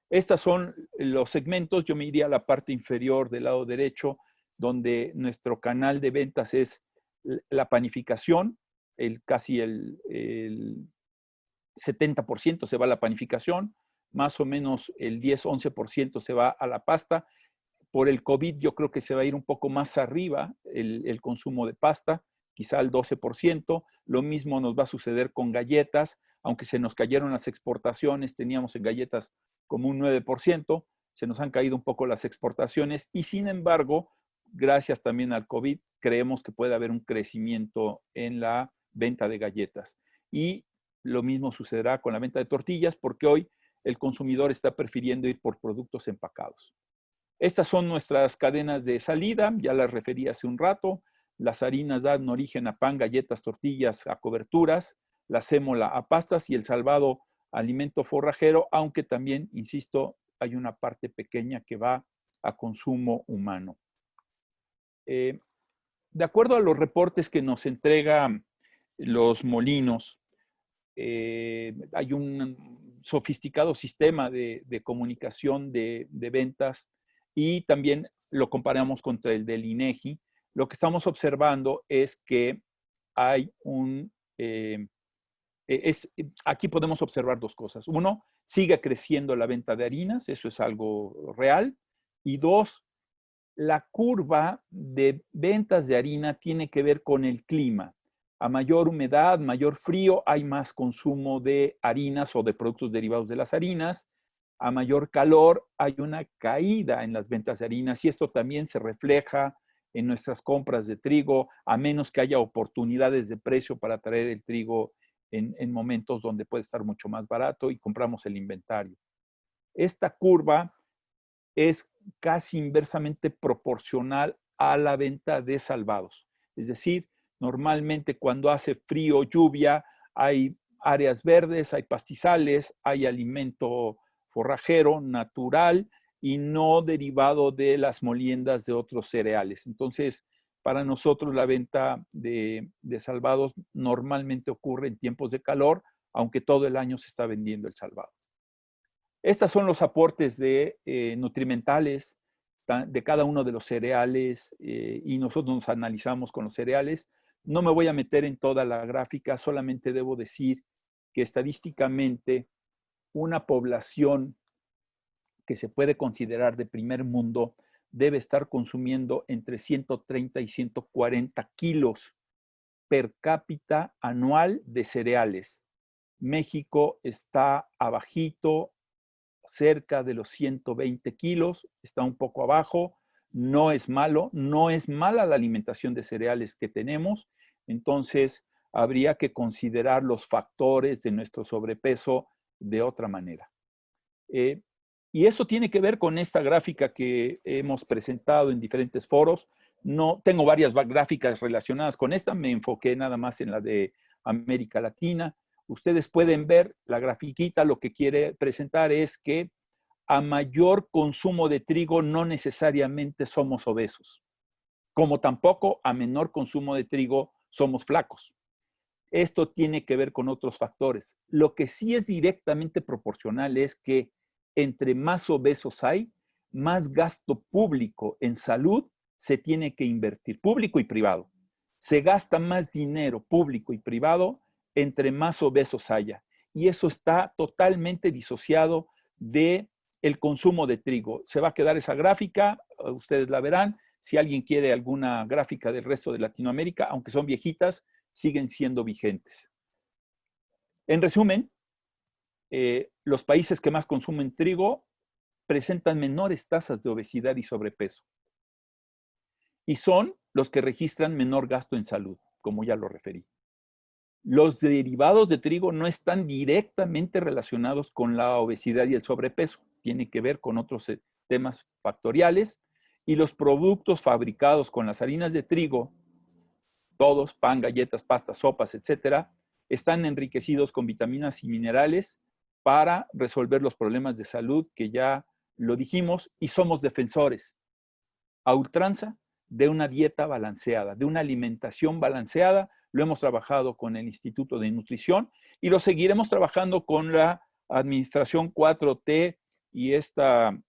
Estos son los segmentos. Yo me iría a la parte inferior del lado derecho, donde nuestro canal de ventas es la panificación, casi el 70% se va a la panificación, más o menos el 10-11% se va a la pasta. Por el COVID yo creo que se va a ir un poco más arriba el consumo de pasta, quizá al 12%. Lo mismo nos va a suceder con galletas, aunque se nos cayeron las exportaciones, teníamos en galletas como un 9%, se nos han caído un poco las exportaciones y sin embargo, gracias también al COVID, creemos que puede haber un crecimiento en la venta de galletas. Y lo mismo sucederá con la venta de tortillas, porque hoy el consumidor está prefiriendo ir por productos empacados. Estas son nuestras cadenas de salida, ya las referí hace un rato. Las harinas dan origen a pan, galletas, tortillas, a coberturas, la sémola a pastas y el salvado a alimento forrajero, aunque también, insisto, hay una parte pequeña que va a consumo humano. De acuerdo a los reportes que nos entregan los molinos, hay un sofisticado sistema de comunicación de ventas y también lo comparamos contra el del INEGI. Lo que estamos observando es que hay aquí podemos observar dos cosas. Uno, sigue creciendo la venta de harinas, eso es algo real. Y dos, la curva de ventas de harina tiene que ver con el clima. A mayor humedad, mayor frío, hay más consumo de harinas o de productos derivados de las harinas. A mayor calor, hay una caída en las ventas de harinas y esto también se refleja en nuestras compras de trigo, a menos que haya oportunidades de precio para traer el trigo en momentos donde puede estar mucho más barato y compramos el inventario. Esta curva es casi inversamente proporcional a la venta de salvados. Es decir, normalmente cuando hace frío, lluvia, hay áreas verdes, hay pastizales, hay alimento forrajero natural y no derivado de las moliendas de otros cereales. Entonces, para nosotros la venta de salvados normalmente ocurre en tiempos de calor, aunque todo el año se está vendiendo el salvado. Estos son los aportes nutrimentales de cada uno de los cereales y nosotros nos analizamos con los cereales. No me voy a meter en toda la gráfica, solamente debo decir que estadísticamente una población que se puede considerar de primer mundo debe estar consumiendo entre 130 y 140 kilos per cápita anual de cereales. México está abajito, cerca de los 120 kilos, está un poco abajo, no es malo, no es mala la alimentación de cereales que tenemos, entonces habría que considerar los factores de nuestro sobrepeso de otra manera. Y eso tiene que ver con esta gráfica que hemos presentado en diferentes foros. No, tengo varias gráficas relacionadas con esta, me enfoqué nada más en la de América Latina. Ustedes pueden ver la grafiquita, lo que quiere presentar es que a mayor consumo de trigo no necesariamente somos obesos, como tampoco a menor consumo de trigo somos flacos. Esto tiene que ver con otros factores. Lo que sí es directamente proporcional es que entre más obesos hay, más gasto público en salud se tiene que invertir, público y privado. Se gasta más dinero público y privado entre más obesos haya. Y eso está totalmente disociado del consumo de trigo. Se va a quedar esa gráfica, ustedes la verán. Si alguien quiere alguna gráfica del resto de Latinoamérica, aunque son viejitas, siguen siendo vigentes. En resumen, los países que más consumen trigo presentan menores tasas de obesidad y sobrepeso. Y son los que registran menor gasto en salud, como ya lo referí. Los derivados de trigo no están directamente relacionados con la obesidad y el sobrepeso. Tiene que ver con otros temas factoriales. Y los productos fabricados con las harinas de trigo, todos, pan, galletas, pastas, sopas, etcétera, están enriquecidos con vitaminas y minerales para resolver los problemas de salud que ya lo dijimos y somos defensores a ultranza de una dieta balanceada, de una alimentación balanceada. Lo hemos trabajado con el Instituto de Nutrición Y lo seguiremos trabajando con la Administración 4T y esta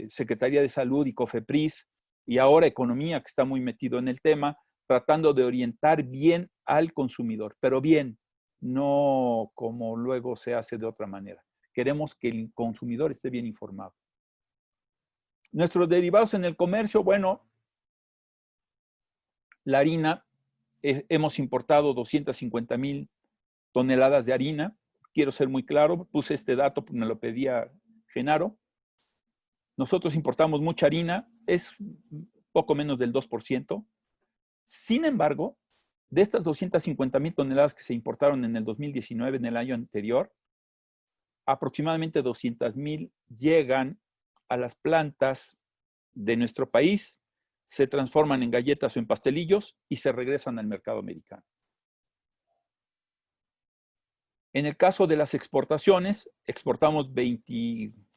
Secretaría de Salud y COFEPRIS, y ahora Economía, que está muy metido en el tema, tratando de orientar bien al consumidor, pero bien, no como luego se hace de otra manera. Queremos que el consumidor esté bien informado. Nuestros derivados en el comercio, bueno, la harina, hemos importado 250,000 toneladas de harina. Quiero ser muy claro, puse este dato porque me lo pedía Genaro. Nosotros importamos mucha harina, es poco menos del 2%. Sin embargo, de estas 250,000 toneladas que se importaron en el 2019, en el año anterior, aproximadamente 200,000 llegan a las plantas de nuestro país, se transforman en galletas o en pastelillos y se regresan al mercado americano. En el caso de las exportaciones, exportamos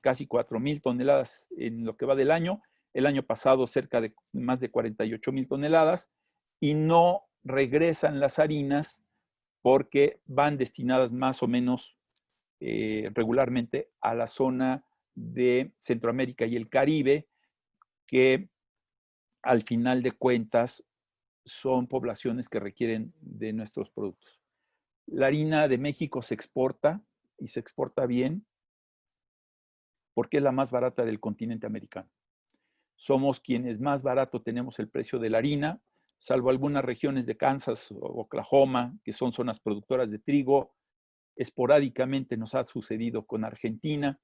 casi 4,000 toneladas en lo que va del año. El año pasado cerca de más de 48,000 toneladas y no regresan las harinas porque van destinadas más o menos regularmente a la zona de Centroamérica y el Caribe, que al final de cuentas son poblaciones que requieren de nuestros productos. La harina de México se exporta y se exporta bien porque es la más barata del continente americano. Somos quienes más barato tenemos el precio de la harina, salvo algunas regiones de Kansas o Oklahoma, que son zonas productoras de trigo. Esporádicamente nos ha sucedido con Argentina,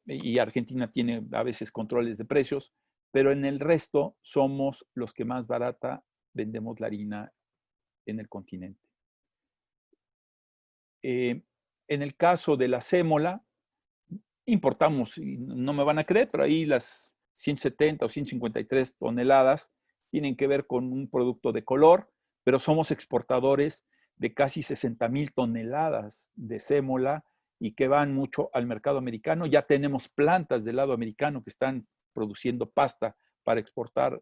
y Argentina tiene a veces controles de precios, pero en el resto somos los que más barata vendemos la harina en el continente. En el caso de la sémola, importamos, y no me van a creer, pero ahí las 170 o 153 toneladas tienen que ver con un producto de color, pero somos exportadores de casi 60,000 toneladas de sémola y que van mucho al mercado americano. Ya tenemos plantas del lado americano que están produciendo pasta para exportar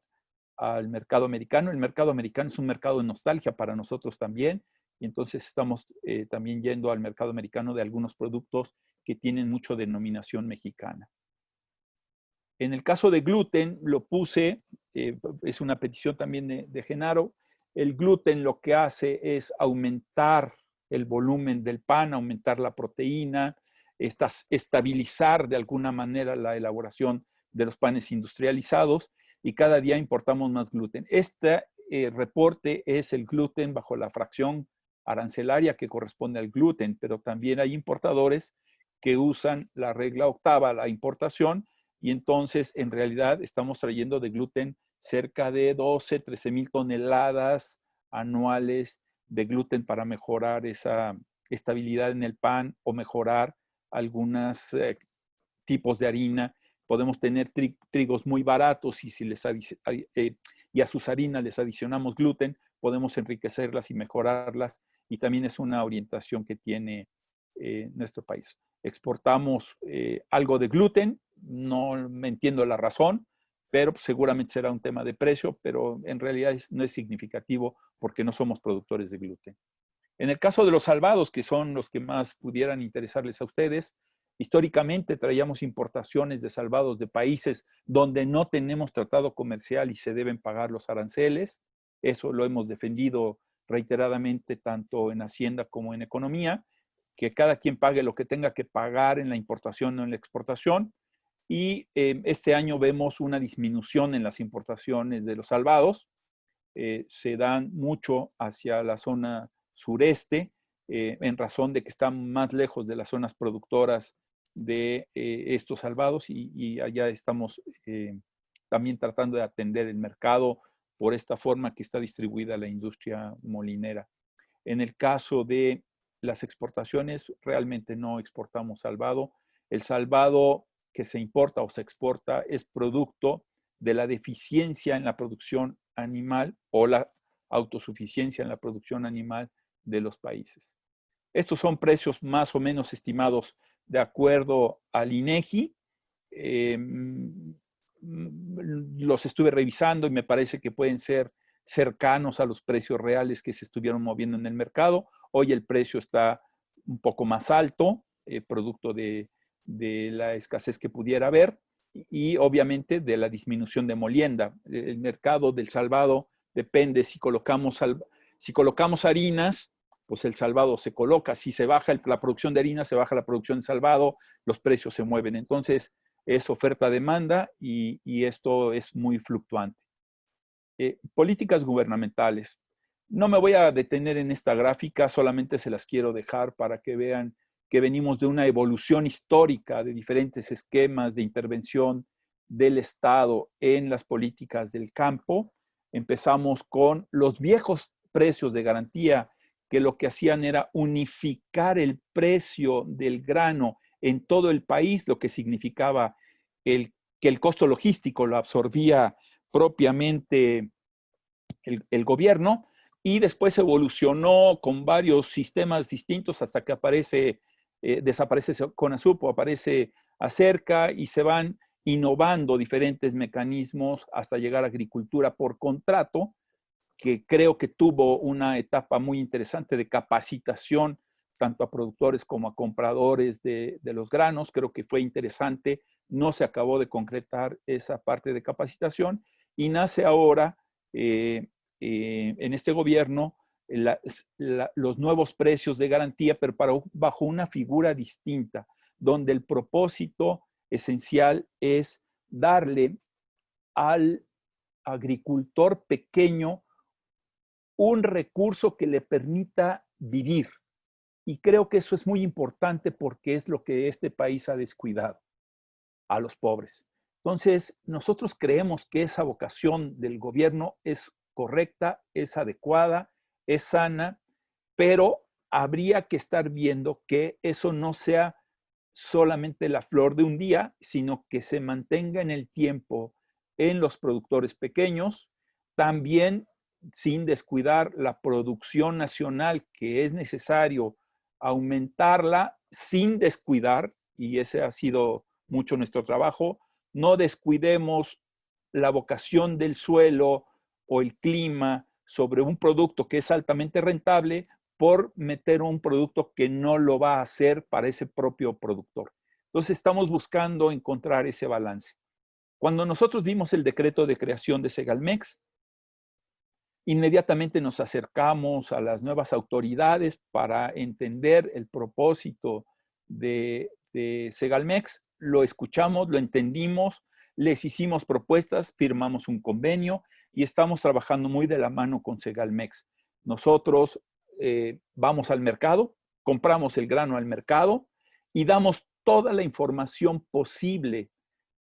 al mercado americano. El mercado americano es un mercado de nostalgia para nosotros también, y entonces estamos también yendo al mercado americano de algunos productos que tienen mucho denominación mexicana. En el caso de gluten, lo puse, es una petición también de Genaro. El gluten lo que hace es aumentar el volumen del pan, aumentar la proteína, estabilizar de alguna manera la elaboración de los panes industrializados, y cada día importamos más gluten. Este reporte es el gluten bajo la fracción arancelaria que corresponde al gluten, pero también hay importadores que usan la regla octava, la importación, y entonces en realidad estamos trayendo de gluten cerca de 13,000 toneladas anuales de gluten para mejorar esa estabilidad en el pan o mejorar algunos tipos de harina. Podemos tener trigos muy baratos y, y a sus harinas les adicionamos gluten, podemos enriquecerlas y mejorarlas, y también es una orientación que tiene nuestro país. Exportamos algo de gluten, no me entiendo la razón, pero seguramente será un tema de precio, pero en realidad no es significativo porque no somos productores de gluten. En el caso de los salvados, que son los que más pudieran interesarles a ustedes, históricamente traíamos importaciones de salvados de países donde no tenemos tratado comercial y se deben pagar los aranceles. Eso lo hemos defendido reiteradamente tanto en Hacienda como en Economía, que cada quien pague lo que tenga que pagar en la importación o en la exportación. Y este año vemos una disminución en las importaciones de los salvados. Se dan mucho hacia la zona sureste, en razón de que están más lejos de las zonas productoras de estos salvados, y allá estamos también tratando de atender el mercado por esta forma que está distribuida la industria molinera. En el caso de las exportaciones, realmente no exportamos salvado. El salvado que se importa o se exporta es producto de la deficiencia en la producción animal o la autosuficiencia en la producción animal de los países. Estos son precios más o menos estimados de acuerdo al INEGI. Los estuve revisando y me parece que pueden ser cercanos a los precios reales que se estuvieron moviendo en el mercado. Hoy el precio está un poco más alto, producto de la escasez que pudiera haber y obviamente de la disminución de molienda. El mercado del salvado depende si colocamos harinas, pues el salvado se coloca. Si se baja la producción de harina, se baja la producción de salvado, los precios se mueven. Entonces, es oferta-demanda y esto es muy fluctuante. Políticas gubernamentales. No me voy a detener en esta gráfica, solamente se las quiero dejar para que vean que venimos de una evolución histórica de diferentes esquemas de intervención del Estado en las políticas del campo. Empezamos con los viejos precios de garantía, que lo que hacían era unificar el precio del grano en todo el país, lo que significaba que el costo logístico lo absorbía propiamente el gobierno, y después evolucionó con varios sistemas distintos hasta que desaparece CONASUPO, aparece Acerca y se van innovando diferentes mecanismos hasta llegar a agricultura por contrato, que creo que tuvo una etapa muy interesante de capacitación tanto a productores como a compradores de los granos. Creo que fue interesante, no se acabó de concretar esa parte de capacitación y nace ahora en este gobierno los nuevos precios de garantía, pero bajo una figura distinta, donde el propósito esencial es darle al agricultor pequeño un recurso que le permita vivir. Y creo que eso es muy importante porque es lo que este país ha descuidado, a los pobres. Entonces, nosotros creemos que esa vocación del gobierno es correcta, es adecuada, es sana, pero habría que estar viendo que eso no sea solamente la flor de un día, sino que se mantenga en el tiempo en los productores pequeños, también sin descuidar la producción nacional, que es necesario aumentarla sin descuidar, y ese ha sido mucho nuestro trabajo. No descuidemos la vocación del suelo o el clima sobre un producto que es altamente rentable por meter un producto que no lo va a hacer para ese propio productor. Entonces estamos buscando encontrar ese balance. Cuando nosotros vimos el decreto de creación de Segalmex, inmediatamente nos acercamos a las nuevas autoridades para entender el propósito de Segalmex. Lo escuchamos, lo entendimos, les hicimos propuestas, firmamos un convenio y estamos trabajando muy de la mano con Segalmex. Nosotros vamos al mercado, compramos el grano al mercado y damos toda la información posible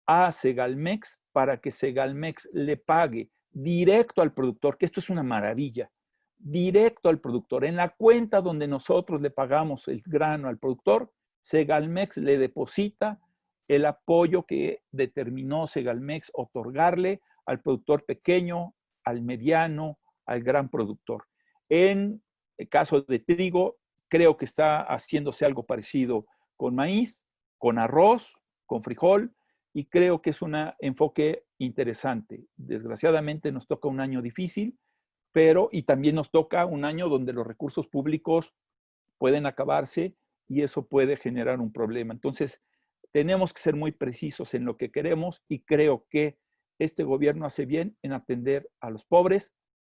a Segalmex para que Segalmex le pague directo al productor, que esto es una maravilla, directo al productor. En la cuenta donde nosotros le pagamos el grano al productor, Segalmex le deposita el apoyo que determinó Segalmex otorgarle al productor pequeño, al mediano, al gran productor. En el caso de trigo, creo que está haciéndose algo parecido con maíz, con arroz, con frijol, y creo que es un enfoque interesante. Desgraciadamente nos toca un año difícil, y también nos toca un año donde los recursos públicos pueden acabarse y eso puede generar un problema. Entonces, tenemos que ser muy precisos en lo que queremos y creo que este gobierno hace bien en atender a los pobres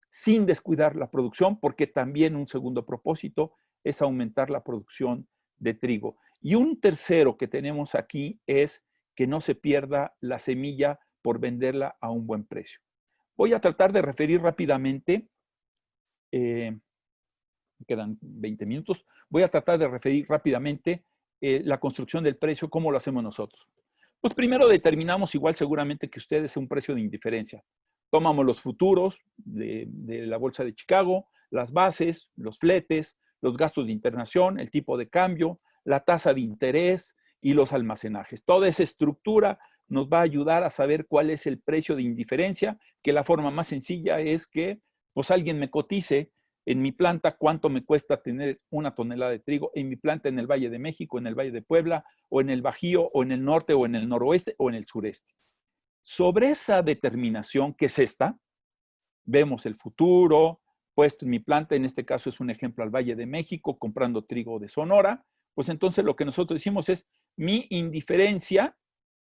sin descuidar la producción, porque también un segundo propósito es aumentar la producción de trigo. Y un tercero que tenemos aquí es que no se pierda la semilla por venderla a un buen precio. Voy a tratar de referir rápidamente, quedan 20 minutos, voy a tratar de referir rápidamente la construcción del precio, cómo lo hacemos nosotros. Pues primero determinamos, igual seguramente que ustedes, un precio de indiferencia. Tomamos los futuros de la Bolsa de Chicago, las bases, los fletes, los gastos de internación, el tipo de cambio, la tasa de interés y los almacenajes. Toda esa estructura nos va a ayudar a saber cuál es el precio de indiferencia, que la forma más sencilla es que pues alguien me cotice en mi planta cuánto me cuesta tener una tonelada de trigo en mi planta en el Valle de México, en el Valle de Puebla, o en el Bajío, o en el norte, o en el noroeste, o en el sureste. Sobre esa determinación, que es esta, vemos el futuro puesto en mi planta, en este caso es un ejemplo al Valle de México, comprando trigo de Sonora, pues entonces lo que nosotros decimos es mi indiferencia,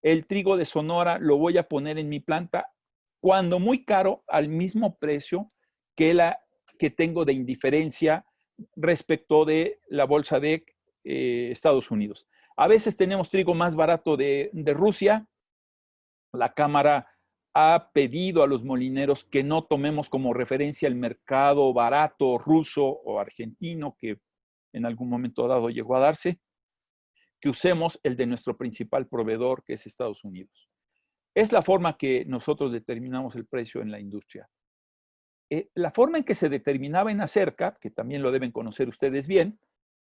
el trigo de Sonora lo voy a poner en mi planta cuando muy caro, al mismo precio que la que tengo de indiferencia respecto de la bolsa de Estados Unidos. A veces tenemos trigo más barato de Rusia. La Cámara ha pedido a los molineros que no tomemos como referencia el mercado barato ruso o argentino, que en algún momento dado llegó a darse, que usemos el de nuestro principal proveedor, que es Estados Unidos. Es la forma que nosotros determinamos el precio en la industria. La forma en que se determinaba en Acerca, que también lo deben conocer ustedes bien,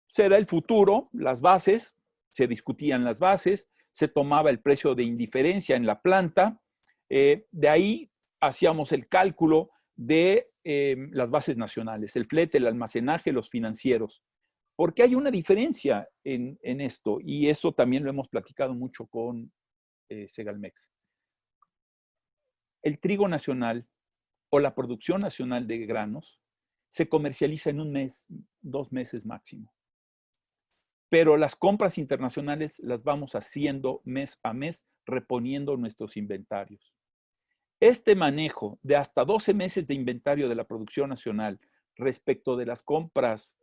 será el futuro, las bases, se discutían las bases, se tomaba el precio de indiferencia en la planta, de ahí hacíamos el cálculo de las bases nacionales, el flete, el almacenaje, los financieros. Porque hay una diferencia en esto, y eso también lo hemos platicado mucho con Segalmex. El trigo nacional o la producción nacional de granos se comercializa en un mes, 2 meses máximo. Pero las compras internacionales las vamos haciendo mes a mes, reponiendo nuestros inventarios. Este manejo de hasta 12 meses de inventario de la producción nacional respecto de las compras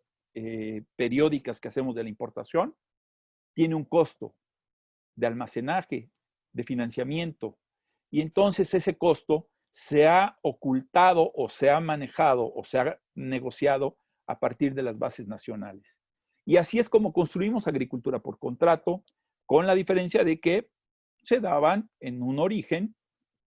periódicas que hacemos de la importación, tiene un costo de almacenaje, de financiamiento, y entonces ese costo se ha ocultado o se ha manejado o se ha negociado a partir de las bases nacionales. Y así es como construimos agricultura por contrato, con la diferencia de que se daban en un origen,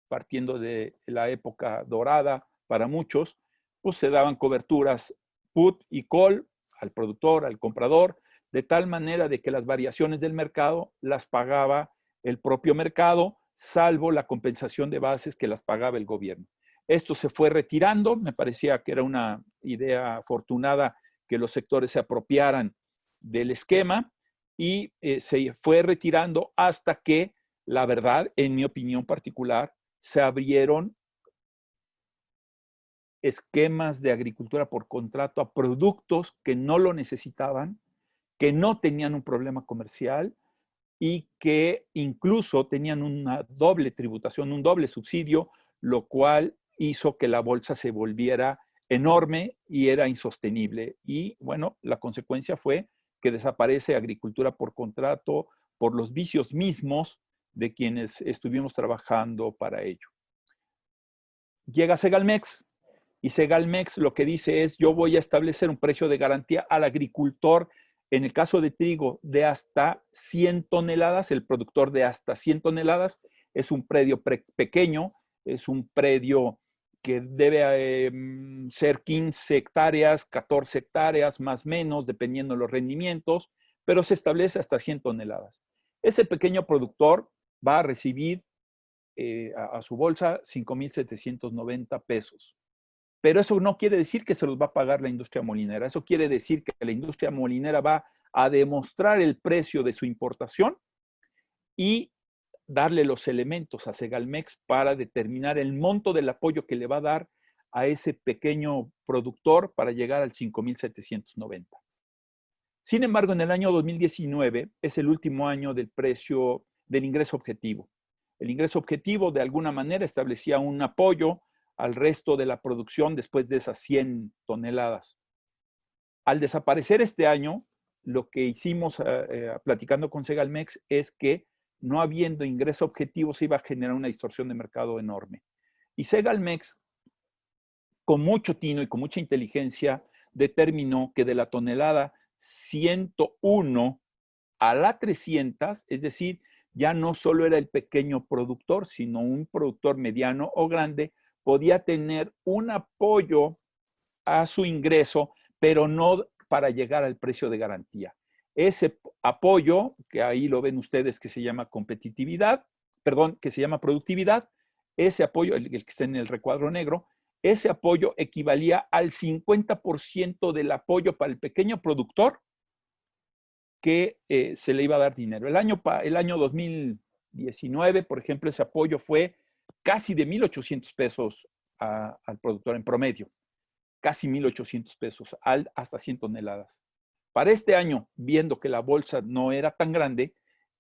partiendo de la época dorada para muchos, pues se daban coberturas put y call al productor, al comprador, de tal manera de que las variaciones del mercado las pagaba el propio mercado, salvo la compensación de bases que las pagaba el gobierno. Esto se fue retirando, me parecía que era una idea afortunada que los sectores se apropiaran del esquema y se fue retirando hasta que, la verdad, en mi opinión particular, se abrieron esquemas de agricultura por contrato a productos que no lo necesitaban, que no tenían un problema comercial y que incluso tenían una doble tributación, un doble subsidio, lo cual hizo que la bolsa se volviera enorme y era insostenible. Y bueno, la consecuencia fue que desaparece agricultura por contrato por los vicios mismos de quienes estuvimos trabajando para ello. Llega Segalmex y Segalmex lo que dice es: yo voy a establecer un precio de garantía al agricultor. En el caso de trigo, de hasta 100 toneladas, el productor de hasta 100 toneladas es un predio pequeño, es un predio que debe ser 15 hectáreas, 14 hectáreas, más o menos, dependiendo de los rendimientos, pero se establece hasta 100 toneladas. Ese pequeño productor va a recibir a su bolsa 5,790 pesos. Pero eso no quiere decir que se los va a pagar la industria molinera. Eso quiere decir que la industria molinera va a demostrar el precio de su importación y darle los elementos a Segalmex para determinar el monto del apoyo que le va a dar a ese pequeño productor para llegar al 5,790. Sin embargo, en el año 2019 es el último año del precio del ingreso objetivo. El ingreso objetivo de alguna manera establecía un apoyo al resto de la producción después de esas 100 toneladas. Al desaparecer este año, lo que hicimos platicando con Segalmex es que no habiendo ingreso objetivo se iba a generar una distorsión de mercado enorme. Y Segalmex, con mucho tino y con mucha inteligencia, determinó que de la tonelada 101 a la 300, es decir, ya no solo era el pequeño productor, sino un productor mediano o grande, podía tener un apoyo a su ingreso, pero no para llegar al precio de garantía. Ese apoyo, que ahí lo ven ustedes, que se llama competitividad, perdón, que se llama productividad, ese apoyo, el que está en el recuadro negro, ese apoyo equivalía al 50% del apoyo para el pequeño productor que se le iba a dar dinero. El año 2019, por ejemplo, ese apoyo fue casi de 1,800 pesos al productor en promedio. Casi 1,800 pesos hasta 100 toneladas. Para este año, viendo que la bolsa no era tan grande,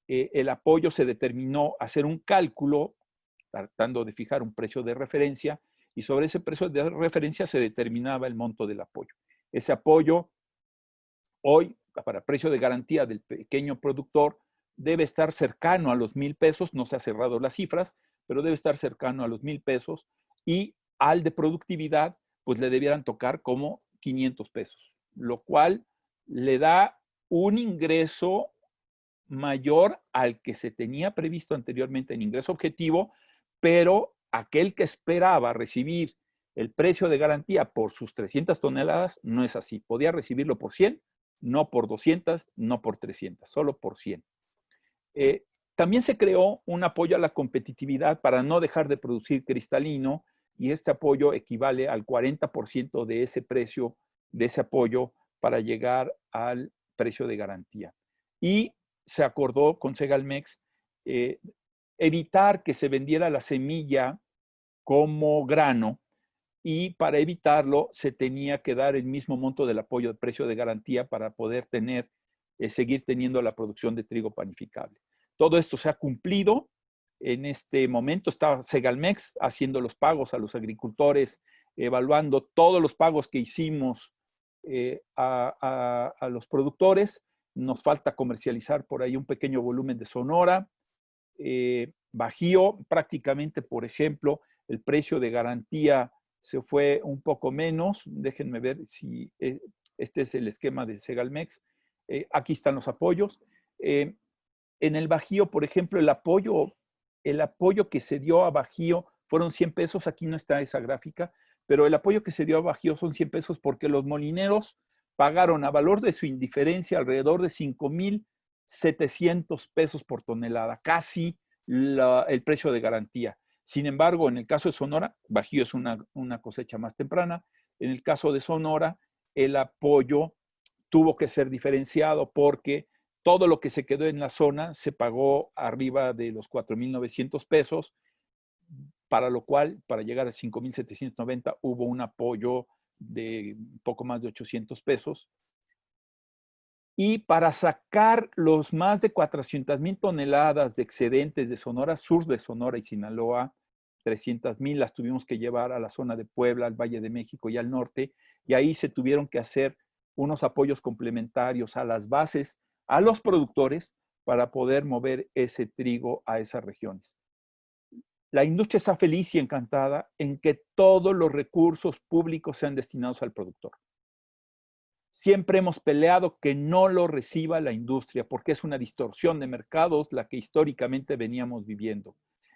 el apoyo se determinó hacer un cálculo tratando de fijar un precio de referencia y sobre ese precio de referencia se determinaba el monto del apoyo. Ese apoyo hoy, para precio de garantía del pequeño productor, debe estar cercano a los 1,000 pesos, no se han cerrado las cifras, pero debe estar cercano a los 1,000 pesos y al de productividad, pues le debieran tocar como 500 pesos, lo cual le da un ingreso mayor al que se tenía previsto anteriormente en ingreso objetivo, pero aquel que esperaba recibir el precio de garantía por sus 300 toneladas no es así. Podía recibirlo por 100, no por 200, no por 300, solo por 100. También se creó un apoyo a la competitividad para no dejar de producir cristalino y este apoyo equivale al 40% de ese precio, de ese apoyo para llegar al precio de garantía. Y se acordó con Segalmex evitar que se vendiera la semilla como grano y para evitarlo se tenía que dar el mismo monto del apoyo de precio de garantía para poder seguir teniendo la producción de trigo panificable. Todo esto se ha cumplido. En este momento está Segalmex haciendo los pagos a los agricultores, evaluando todos los pagos que hicimos a los productores. Nos falta comercializar por ahí un pequeño volumen de Sonora. Bajío, prácticamente, por ejemplo, el precio de garantía se fue un poco menos. Déjenme ver si este es el esquema de Segalmex. Aquí están los apoyos. En el Bajío, por ejemplo, el apoyo que se dio a Bajío fueron 100 pesos. Aquí no está esa gráfica, pero el apoyo que se dio a Bajío son 100 pesos porque los molineros pagaron a valor de su indiferencia alrededor de 5,700 pesos por tonelada, casi el precio de garantía. Sin embargo, en el caso de Sonora, Bajío es una cosecha más temprana. En el caso de Sonora, el apoyo tuvo que ser diferenciado porque todo lo que se quedó en la zona se pagó arriba de los 4,900 pesos, para lo cual, para llegar a 5,790, hubo un apoyo de un poco más de 800 pesos. Y para sacar los más de 400,000 toneladas de excedentes de Sonora, sur de Sonora y Sinaloa, 300,000 las tuvimos que llevar a la zona de Puebla, al Valle de México y al norte, y ahí se tuvieron que hacer unos apoyos complementarios a las bases, a los productores, para poder mover ese trigo a esas regiones. La industria está feliz y encantada en que todos los recursos públicos sean destinados al productor. Siempre hemos peleado que no lo reciba la industria porque es una distorsión de mercados la que históricamente veníamos viviendo.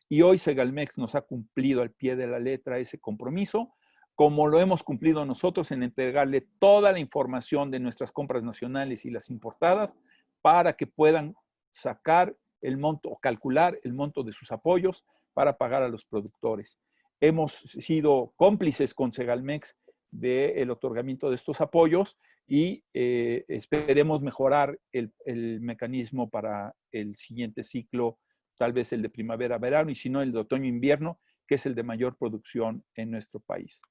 Y hoy Segalmex nos ha cumplido al pie de la letra ese compromiso, como lo hemos cumplido nosotros en entregarle toda la información de nuestras compras nacionales y las importadas para que puedan sacar el monto o calcular el monto de sus apoyos para pagar a los productores. Hemos sido cómplices con Segalmex del otorgamiento de estos apoyos y esperemos mejorar el mecanismo para el siguiente ciclo, tal vez el de primavera-verano y si no el de otoño-invierno, que es el de mayor producción en nuestro país.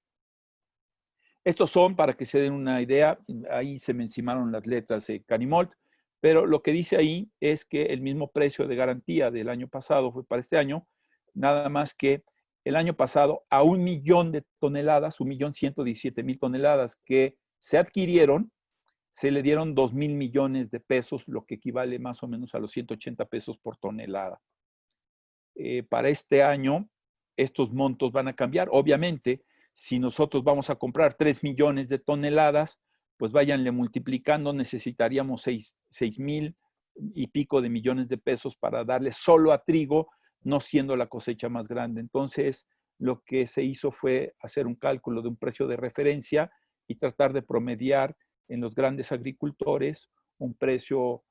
Estos son, para que se den una idea, ahí se me encimaron las letras de Canimolt, pero lo que dice ahí es que el mismo precio de garantía del año pasado fue para este año, nada más que el año pasado a 1,000,000 de toneladas, 1,117,000 toneladas que se adquirieron, se le dieron 2,000 millones de pesos, lo que equivale más o menos a los 180 pesos por tonelada. Para este año, estos montos van a cambiar. Obviamente, si nosotros vamos a comprar 3 millones de toneladas, pues váyanle multiplicando, necesitaríamos 6,000 y pico de millones de pesos para darle solo a trigo, no siendo la cosecha más grande. Entonces, lo que se hizo fue hacer un cálculo de un precio de referencia y tratar de promediar en los grandes agricultores un precio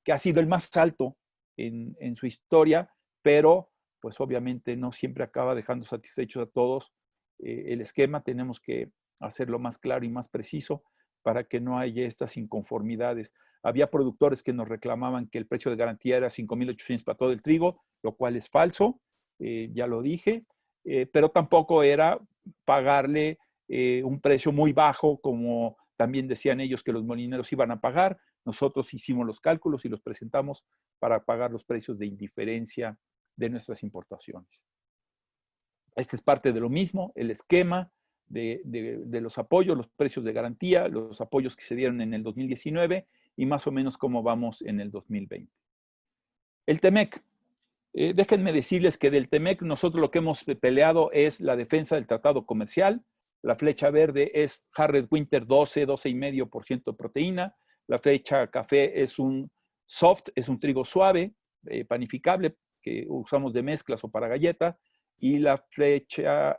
que ha sido el más alto en su historia, pero pues obviamente no siempre acaba dejando satisfechos a todos. El esquema tenemos que hacerlo más claro y más preciso para que no haya estas inconformidades. Había productores que nos reclamaban que el precio de garantía era 5,800 para todo el trigo, lo cual es falso, ya lo dije, pero tampoco era pagarle un precio muy bajo, como también decían ellos que los molineros iban a pagar. Nosotros hicimos los cálculos y los presentamos para pagar los precios de indiferencia de nuestras importaciones. Este es parte de lo mismo, el esquema de los apoyos, los precios de garantía, los apoyos que se dieron en el 2019 y más o menos cómo vamos en el 2020. El TEMEC. Déjenme decirles que del TEMEC nosotros lo que hemos peleado es la defensa del tratado comercial. La flecha verde es Harred Winter 12,5% de proteína. La flecha café es un soft, es un trigo suave, panificable, que usamos de mezclas o para galleta. Y la flecha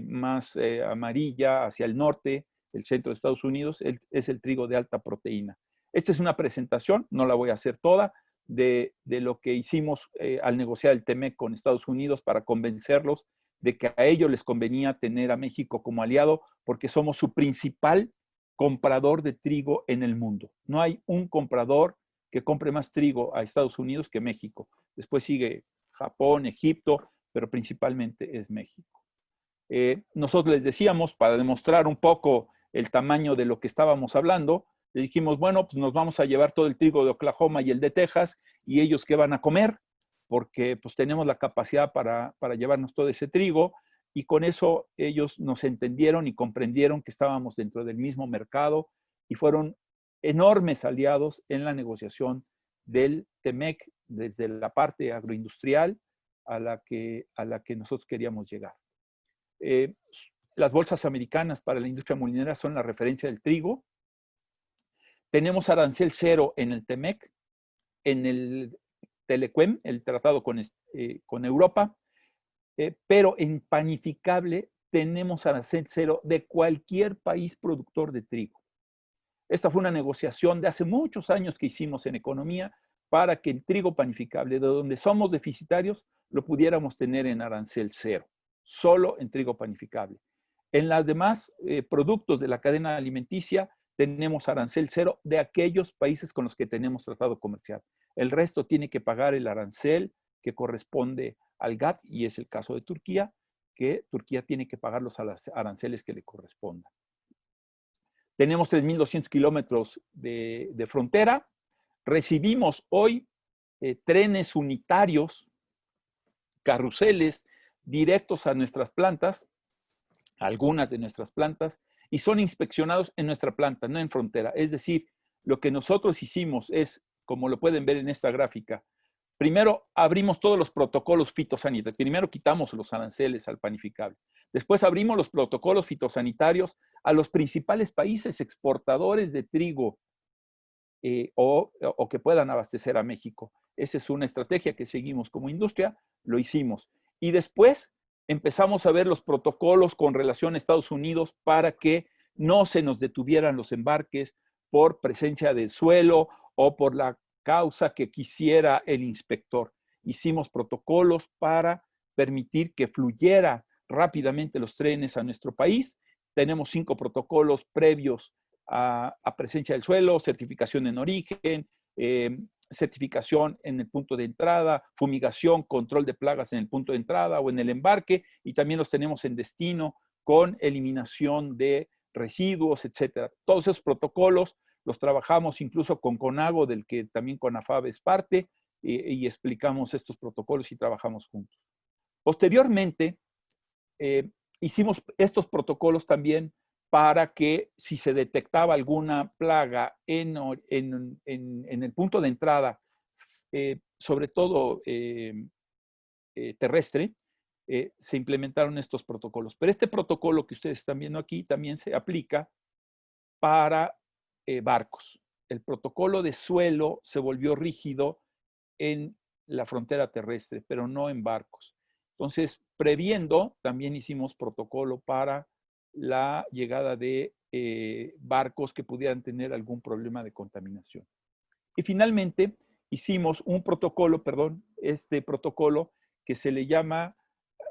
más amarilla hacia el norte, el centro de Estados Unidos, es el trigo de alta proteína. Esta es una presentación, no la voy a hacer toda, de lo que hicimos al negociar el TEMEC con Estados Unidos para convencerlos de que a ellos les convenía tener a México como aliado porque somos su principal comprador de trigo en el mundo. No hay un comprador que compre más trigo a Estados Unidos que México. Después sigue Japón, Egipto, pero principalmente es México. Nosotros les decíamos, para demostrar un poco el tamaño de lo que estábamos hablando, le dijimos, bueno, pues nos vamos a llevar todo el trigo de Oklahoma y el de Texas, y ellos qué van a comer, porque pues tenemos la capacidad para llevarnos todo ese trigo, y con eso ellos nos entendieron y comprendieron que estábamos dentro del mismo mercado, y fueron enormes aliados en la negociación del TEMEC, desde la parte agroindustrial a la que nosotros queríamos llegar. Las bolsas americanas para la industria molinera son la referencia del trigo. Tenemos arancel cero en el TEMEC, en el Telecuem, el tratado con Europa, pero en panificable tenemos arancel cero de cualquier país productor de trigo. Esta fue una negociación de hace muchos años que hicimos en economía para que el trigo panificable, de donde somos deficitarios, lo pudiéramos tener en arancel cero, solo en trigo panificable. En los demás productos de la cadena alimenticia, tenemos arancel cero de aquellos países con los que tenemos tratado comercial. El resto tiene que pagar el arancel que corresponde al GATT, y es el caso de Turquía, que Turquía tiene que pagar los aranceles que le correspondan. Tenemos 3.200 kilómetros de frontera. Recibimos hoy trenes unitarios, carruseles directos a nuestras plantas, algunas de nuestras plantas, y son inspeccionados en nuestra planta, no en frontera. Es decir, lo que nosotros hicimos es, como lo pueden ver en esta gráfica, primero abrimos todos los protocolos fitosanitarios. Primero quitamos los aranceles al panificable. Después abrimos los protocolos fitosanitarios a los principales países exportadores de trigo o que puedan abastecer a México. Esa es una estrategia que seguimos como industria, lo hicimos. Y después empezamos a ver los protocolos con relación a Estados Unidos para que no se nos detuvieran los embarques por presencia de suelo o por la causa que quisiera el inspector. Hicimos protocolos para permitir que fluyera rápidamente los trenes a nuestro país. Tenemos 5 protocolos previos a presencia del suelo, certificación en origen, certificación en el punto de entrada, fumigación, control de plagas en el punto de entrada o en el embarque, y también los tenemos en destino con eliminación de residuos, etcétera. Todos esos protocolos los trabajamos incluso con CONAGO, del que también CONAFAB es parte, y explicamos estos protocolos y trabajamos juntos. Posteriormente, hicimos estos protocolos también para que si se detectaba alguna plaga en el punto de entrada, sobre todo terrestre, se implementaron estos protocolos. Pero este protocolo que ustedes están viendo aquí también se aplica para barcos. El protocolo de suelo se volvió rígido en la frontera terrestre, pero no en barcos. Entonces, previendo, también hicimos protocolo para la llegada de barcos que pudieran tener algún problema de contaminación. Y finalmente hicimos un protocolo, este protocolo que se le llama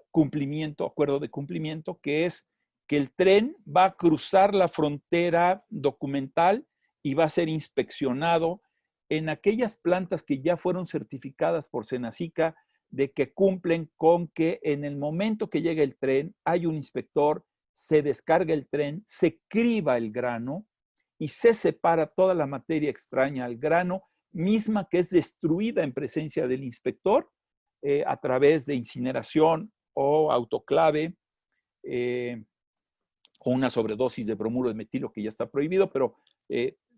cumplimiento, acuerdo de cumplimiento, que es que el tren va a cruzar la frontera documental y va a ser inspeccionado en aquellas plantas que ya fueron certificadas por Senacica de que cumplen con que en el momento que llegue el tren hay un inspector se descarga el tren, se criba el grano y se separa toda la materia extraña al grano, misma que es destruida en presencia del inspector a través de incineración o autoclave, o una sobredosis de bromuro de metilo que ya está prohibido, pero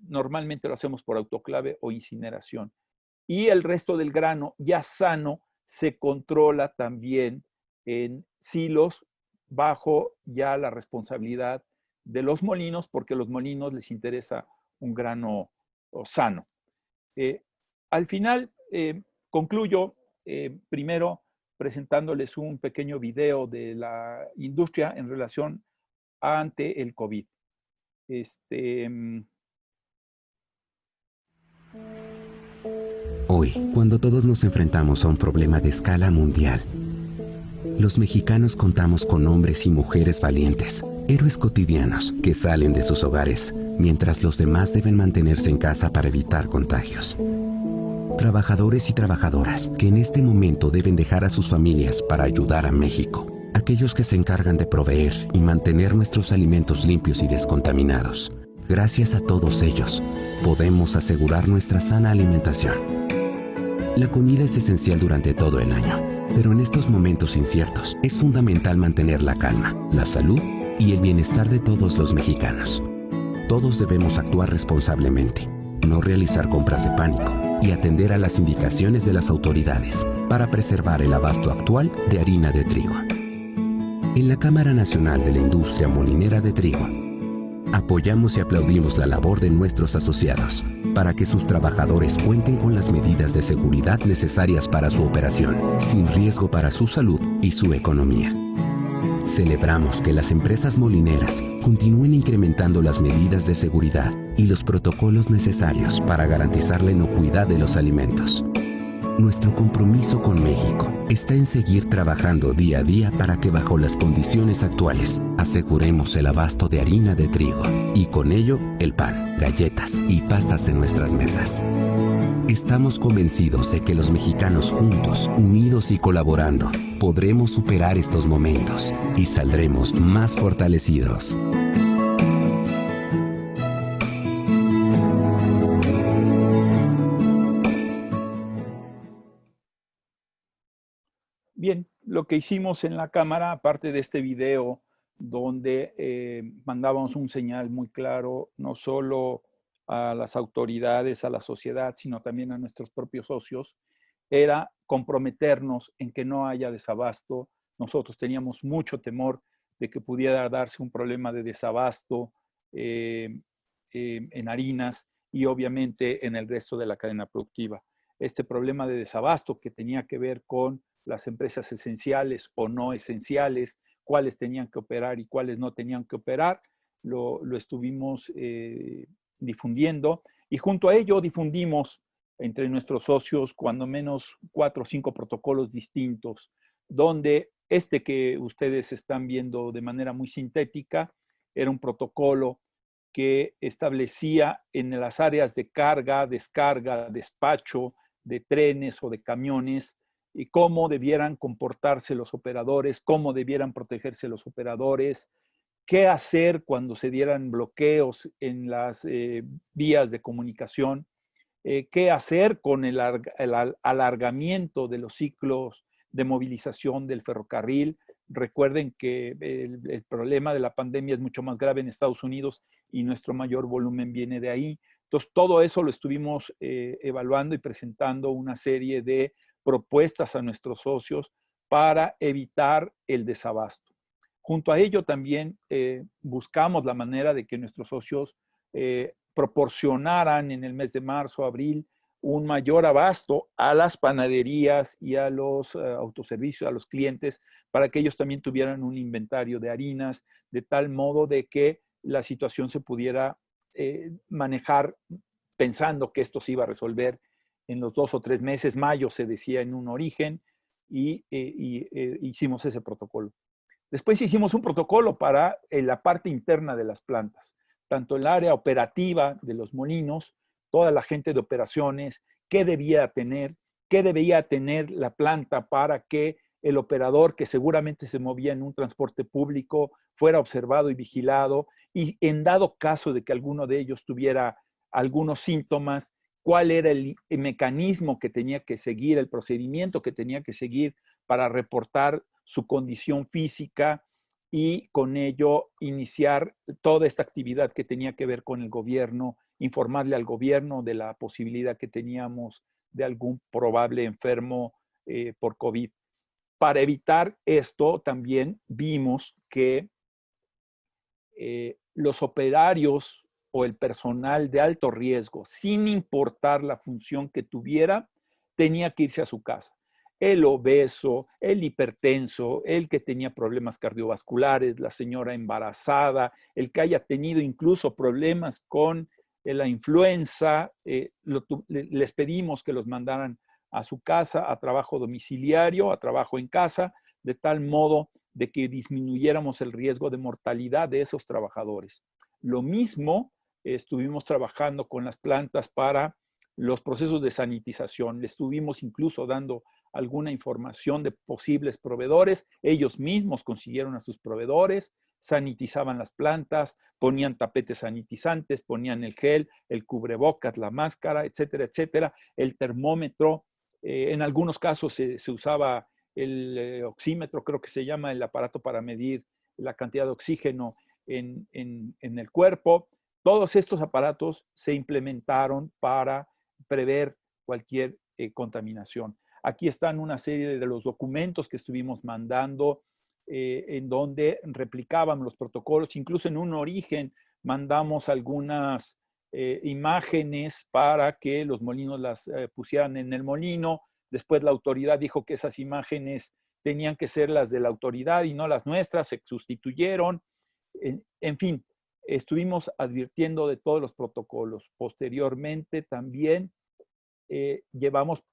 normalmente lo hacemos por autoclave o incineración. Y el resto del grano ya sano se controla también en silos bajo ya la responsabilidad de los molinos, porque a los molinos les interesa un grano sano. Al final, concluyo primero presentándoles un pequeño video de la industria en relación ante el COVID. Hoy, cuando todos nos enfrentamos a un problema de escala mundial, los mexicanos contamos con hombres y mujeres valientes, héroes cotidianos que salen de sus hogares, mientras los demás deben mantenerse en casa para evitar contagios. Trabajadores y trabajadoras que en este momento deben dejar a sus familias para ayudar a México. Aquellos que se encargan de proveer y mantener nuestros alimentos limpios y descontaminados. Gracias a todos ellos, podemos asegurar nuestra sana alimentación. La comida es esencial durante todo el año, pero en estos momentos inciertos es fundamental mantener la calma, la salud y el bienestar de todos los mexicanos. Todos debemos actuar responsablemente, no realizar compras de pánico y atender a las indicaciones de las autoridades para preservar el abasto actual de harina de trigo. En la Cámara Nacional de la Industria Molinera de Trigo, apoyamos y aplaudimos la labor de nuestros asociados para que sus trabajadores cuenten con las medidas de seguridad necesarias para su operación, sin riesgo para su salud y su economía. Celebramos que las empresas molineras continúen incrementando las medidas de seguridad y los protocolos necesarios para garantizar la inocuidad de los alimentos. Nuestro compromiso con México está en seguir trabajando día a día para que bajo las condiciones actuales aseguremos el abasto de harina de trigo y con ello el pan, galletas y pastas en nuestras mesas. Estamos convencidos de que los mexicanos juntos, unidos y colaborando, podremos superar estos momentos y saldremos más fortalecidos. Bien, lo que hicimos en la Cámara, aparte de este video donde mandábamos un señal muy claro, no solo a las autoridades, a la sociedad, sino también a nuestros propios socios, era comprometernos en que no haya desabasto. Nosotros teníamos mucho temor de que pudiera darse un problema de desabasto en harinas y obviamente en el resto de la cadena productiva. Este problema de desabasto que tenía que ver con las empresas esenciales o no esenciales, cuáles tenían que operar y cuáles no tenían que operar, lo estuvimos difundiendo y junto a ello difundimos entre nuestros socios cuando menos 4 o 5 protocolos distintos, donde este que ustedes están viendo de manera muy sintética era un protocolo que establecía en las áreas de carga, descarga, despacho de trenes o de camiones y cómo debieran comportarse los operadores, cómo debieran protegerse los operadores, qué hacer cuando se dieran bloqueos en las vías de comunicación, qué hacer con el alargamiento de los ciclos de movilización del ferrocarril. Recuerden que el problema de la pandemia es mucho más grave en Estados Unidos y nuestro mayor volumen viene de ahí. Entonces, todo eso lo estuvimos evaluando y presentando una serie de propuestas a nuestros socios para evitar el desabasto. Junto a ello también buscamos la manera de que nuestros socios proporcionaran en el mes de marzo, abril, un mayor abasto a las panaderías y a los autoservicios, a los clientes, para que ellos también tuvieran un inventario de harinas, de tal modo de que la situación se pudiera manejar pensando que esto se iba a resolver en los 2 o 3 meses. Mayo se decía en un origen y hicimos ese protocolo. Después hicimos un protocolo para la parte interna de las plantas, tanto el área operativa de los molinos, toda la gente de operaciones, qué debía tener la planta para que el operador que seguramente se movía en un transporte público fuera observado y vigilado, y en dado caso de que alguno de ellos tuviera algunos síntomas, cuál era el mecanismo que tenía que seguir, el procedimiento que tenía que seguir para reportar su condición física y con ello iniciar toda esta actividad que tenía que ver con el gobierno, informarle al gobierno de la posibilidad que teníamos de algún probable enfermo por COVID. Para evitar esto, también vimos que los operarios o el personal de alto riesgo, sin importar la función que tuviera, tenía que irse a su casa. El obeso, el hipertenso, el que tenía problemas cardiovasculares, la señora embarazada, el que haya tenido incluso problemas con la influenza, les pedimos que los mandaran a su casa, a trabajo domiciliario, a trabajo en casa, de tal modo de que disminuyéramos el riesgo de mortalidad de esos trabajadores. Lo mismo estuvimos trabajando con las plantas para los procesos de sanitización. Les estuvimos incluso dando alguna información de posibles proveedores. Ellos mismos consiguieron a sus proveedores, sanitizaban las plantas, ponían tapetes sanitizantes, ponían el gel, el cubrebocas, la máscara, etcétera, etcétera. El termómetro, en algunos casos se usaba el oxímetro, creo que se llama el aparato para medir la cantidad de oxígeno en el cuerpo. Todos estos aparatos se implementaron para prever cualquier contaminación. Aquí están una serie de los documentos que estuvimos mandando en donde replicábamos los protocolos. Incluso en un origen mandamos algunas imágenes para que los molinos las pusieran en el molino. Después la autoridad dijo que esas imágenes tenían que ser las de la autoridad y no las nuestras, se sustituyeron. En fin, estuvimos advirtiendo de todos los protocolos. Posteriormente también llevamos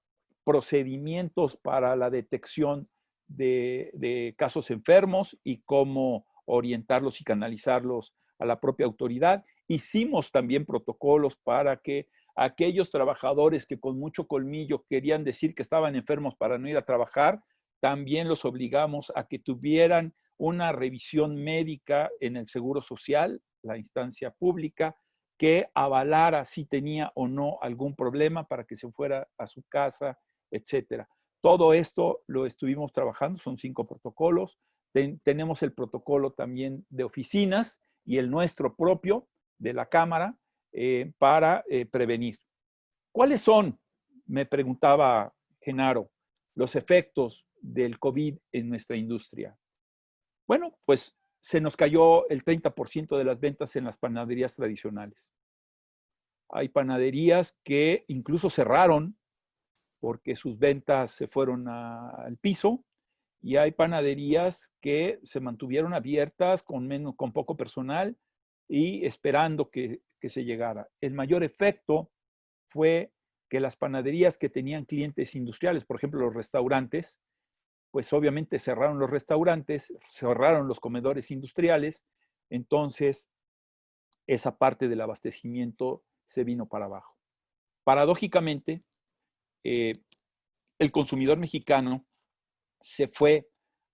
procedimientos para la detección de casos enfermos y cómo orientarlos y canalizarlos a la propia autoridad. Hicimos también protocolos para que aquellos trabajadores que con mucho colmillo querían decir que estaban enfermos para no ir a trabajar, también los obligamos a que tuvieran una revisión médica en el Seguro Social, la instancia pública, que avalara si tenía o no algún problema para que se fuera a su casa, etcétera. Todo esto lo estuvimos trabajando, son 5 protocolos. Tenemos el protocolo también de oficinas y el nuestro propio de la Cámara para prevenir. ¿Cuáles son, me preguntaba Genaro, los efectos del COVID en nuestra industria? Bueno, pues se nos cayó el 30% de las ventas en las panaderías tradicionales. Hay panaderías que incluso cerraron porque sus ventas se fueron al piso, y hay panaderías que se mantuvieron abiertas con poco personal y esperando que se llegara. El mayor efecto fue que las panaderías que tenían clientes industriales, por ejemplo, los restaurantes, pues obviamente cerraron los restaurantes, cerraron los comedores industriales, entonces esa parte del abastecimiento se vino para abajo. Paradójicamente, el consumidor mexicano se fue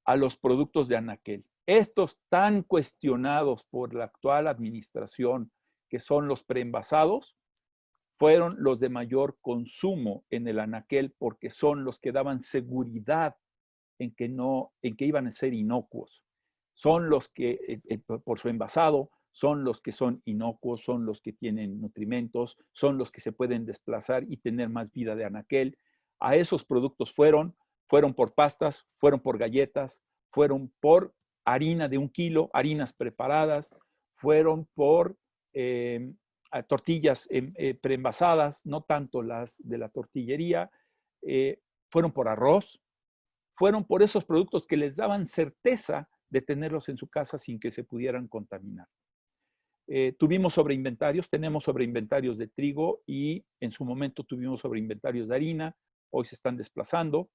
a los productos de anaquel. Estos tan cuestionados por la actual administración, que son los preenvasados, fueron los de mayor consumo en el anaquel porque son los que daban seguridad en que iban a ser inocuos. Son los que, por su envasado, son los que son inocuos, son los que tienen nutrimentos, son los que se pueden desplazar y tener más vida de anaquel. A esos productos fueron por pastas, fueron por galletas, fueron por harina de 1 kilo, harinas preparadas, fueron por tortillas preenvasadas, no tanto las de la tortillería, fueron por arroz, fueron por esos productos que les daban certeza de tenerlos en su casa sin que se pudieran contaminar. Tuvimos sobreinventarios, tenemos sobreinventarios de trigo y en su momento tuvimos sobreinventarios de harina, hoy se están desplazando.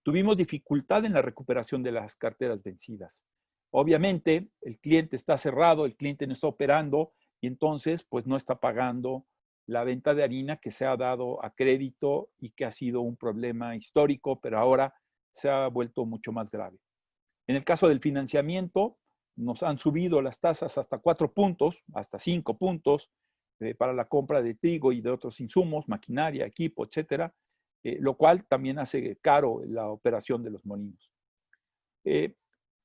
Tuvimos dificultad en la recuperación de las carteras vencidas. Obviamente, el cliente está cerrado, el cliente no está operando y entonces pues no está pagando la venta de harina que se ha dado a crédito y que ha sido un problema histórico, pero ahora se ha vuelto mucho más grave. En el caso del financiamiento, nos han subido las tasas hasta 4 puntos, hasta 5 puntos, para la compra de trigo y de otros insumos, maquinaria, equipo, etcétera, lo cual también hace caro la operación de los molinos.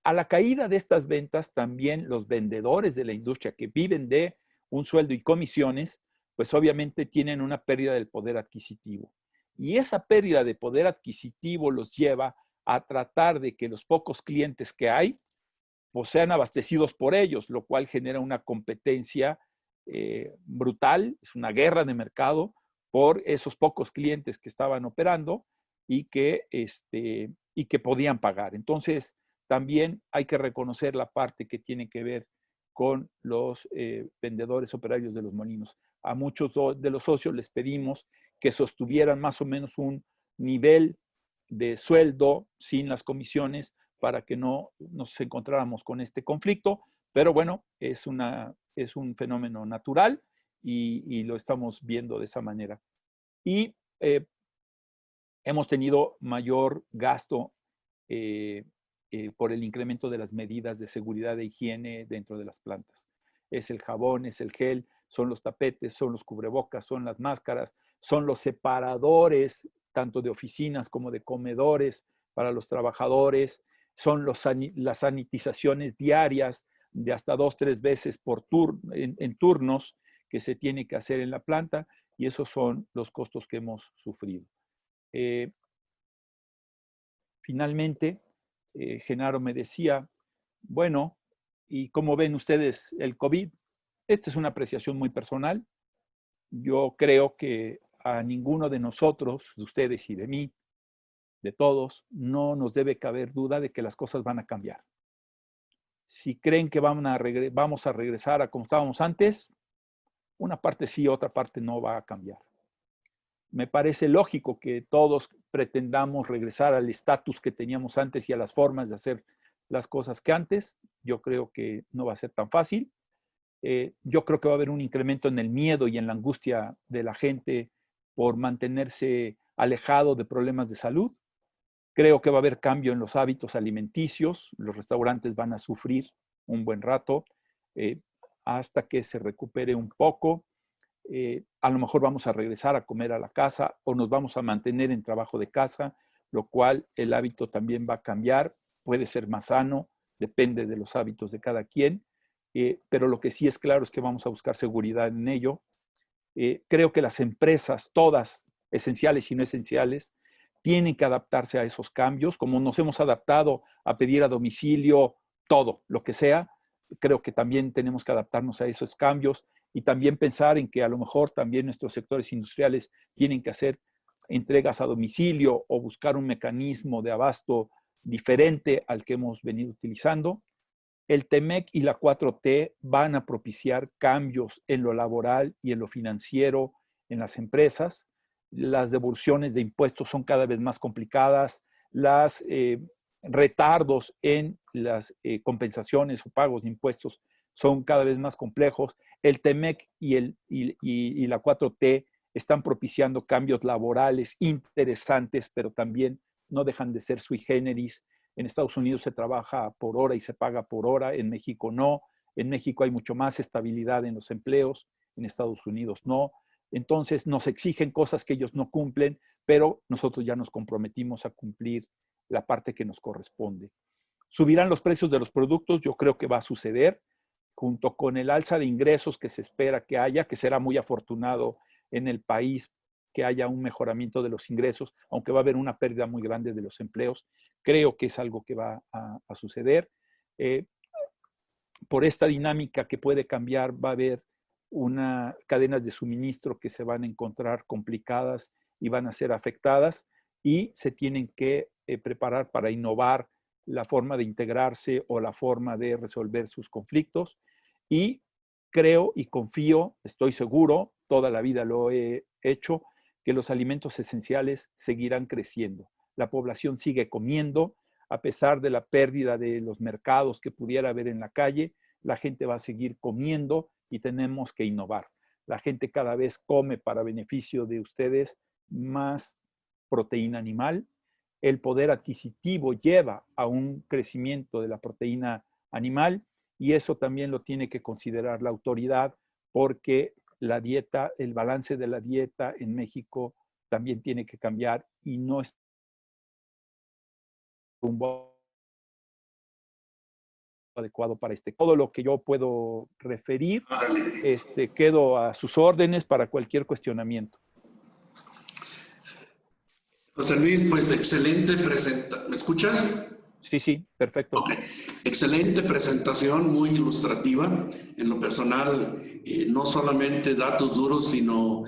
A la caída de estas ventas, también los vendedores de la industria que viven de un sueldo y comisiones, pues obviamente tienen una pérdida del poder adquisitivo. Y esa pérdida de poder adquisitivo los lleva a tratar de que los pocos clientes que hay pues sean abastecidos por ellos, lo cual genera una competencia brutal, es una guerra de mercado por esos pocos clientes que estaban operando y que podían pagar. Entonces, también hay que reconocer la parte que tiene que ver con los vendedores operarios de los molinos. A muchos de los socios les pedimos que sostuvieran más o menos un nivel de sueldo sin las comisiones para que no nos encontráramos con este conflicto, pero bueno, es un fenómeno natural y lo estamos viendo de esa manera. Y hemos tenido mayor gasto por el incremento de las medidas de seguridad e higiene dentro de las plantas. Es el jabón, es el gel, son los tapetes, son los cubrebocas, son las máscaras, son los separadores, tanto de oficinas como de comedores para los trabajadores, son las sanitizaciones diarias de hasta 2 o 3 veces en turnos que se tiene que hacer en la planta, y esos son los costos que hemos sufrido. Finalmente, Genaro me decía, bueno, ¿y cómo ven ustedes el COVID? Esta es una apreciación muy personal. Yo creo que a ninguno de nosotros, de ustedes y de mí, de todos, no nos debe caber duda de que las cosas van a cambiar. Si creen que vamos a regresar a como estábamos antes, una parte sí, otra parte no va a cambiar. Me parece lógico que todos pretendamos regresar al estatus que teníamos antes y a las formas de hacer las cosas que antes. Yo creo que no va a ser tan fácil. Yo creo que va a haber un incremento en el miedo y en la angustia de la gente por mantenerse alejado de problemas de salud. Creo que va a haber cambio en los hábitos alimenticios. Los restaurantes van a sufrir un buen rato hasta que se recupere un poco. A lo mejor vamos a regresar a comer a la casa o nos vamos a mantener en trabajo de casa, lo cual el hábito también va a cambiar. Puede ser más sano, depende de los hábitos de cada quien. Pero lo que sí es claro es que vamos a buscar seguridad en ello. Creo que las empresas, todas, esenciales y no esenciales, tienen que adaptarse a esos cambios, como nos hemos adaptado a pedir a domicilio todo, lo que sea. Creo que también tenemos que adaptarnos a esos cambios y también pensar en que a lo mejor también nuestros sectores industriales tienen que hacer entregas a domicilio o buscar un mecanismo de abasto diferente al que hemos venido utilizando. El TEMEC y la 4T van a propiciar cambios en lo laboral y en lo financiero en las empresas. Las devoluciones de impuestos son cada vez más complicadas. Los retardos en las compensaciones o pagos de impuestos son cada vez más complejos. El TEMEC y la 4T están propiciando cambios laborales interesantes, pero también no dejan de ser sui generis. En Estados Unidos se trabaja por hora y se paga por hora, en México no. En México hay mucho más estabilidad en los empleos, en Estados Unidos no. Entonces nos exigen cosas que ellos no cumplen, pero nosotros ya nos comprometimos a cumplir la parte que nos corresponde. ¿Subirán los precios de los productos? Yo creo que va a suceder, junto con el alza de ingresos que se espera que haya, que será muy afortunado en el país que haya un mejoramiento de los ingresos, aunque va a haber una pérdida muy grande de los empleos. Creo que es algo que va a suceder. Por esta dinámica que puede cambiar, va a haber cadenas de suministro que se van a encontrar complicadas y van a ser afectadas, y se tienen que preparar para innovar la forma de integrarse o la forma de resolver sus conflictos. Y creo y confío, estoy seguro, toda la vida lo he hecho, que los alimentos esenciales seguirán creciendo. La población sigue comiendo, a pesar de la pérdida de los mercados que pudiera haber en la calle, la gente va a seguir comiendo y tenemos que innovar. La gente cada vez come, para beneficio de ustedes, más proteína animal, el poder adquisitivo lleva a un crecimiento de la proteína animal, y eso también lo tiene que considerar la autoridad, porque la dieta, el balance de la dieta en México también tiene que cambiar y no es rumbo adecuado para todo lo que yo puedo referir. Quedo a sus órdenes para cualquier cuestionamiento. José Luis, pues excelente presentación. ¿Me escuchas? Sí, perfecto. Ok, excelente presentación, muy ilustrativa. En lo personal, no solamente datos duros, sino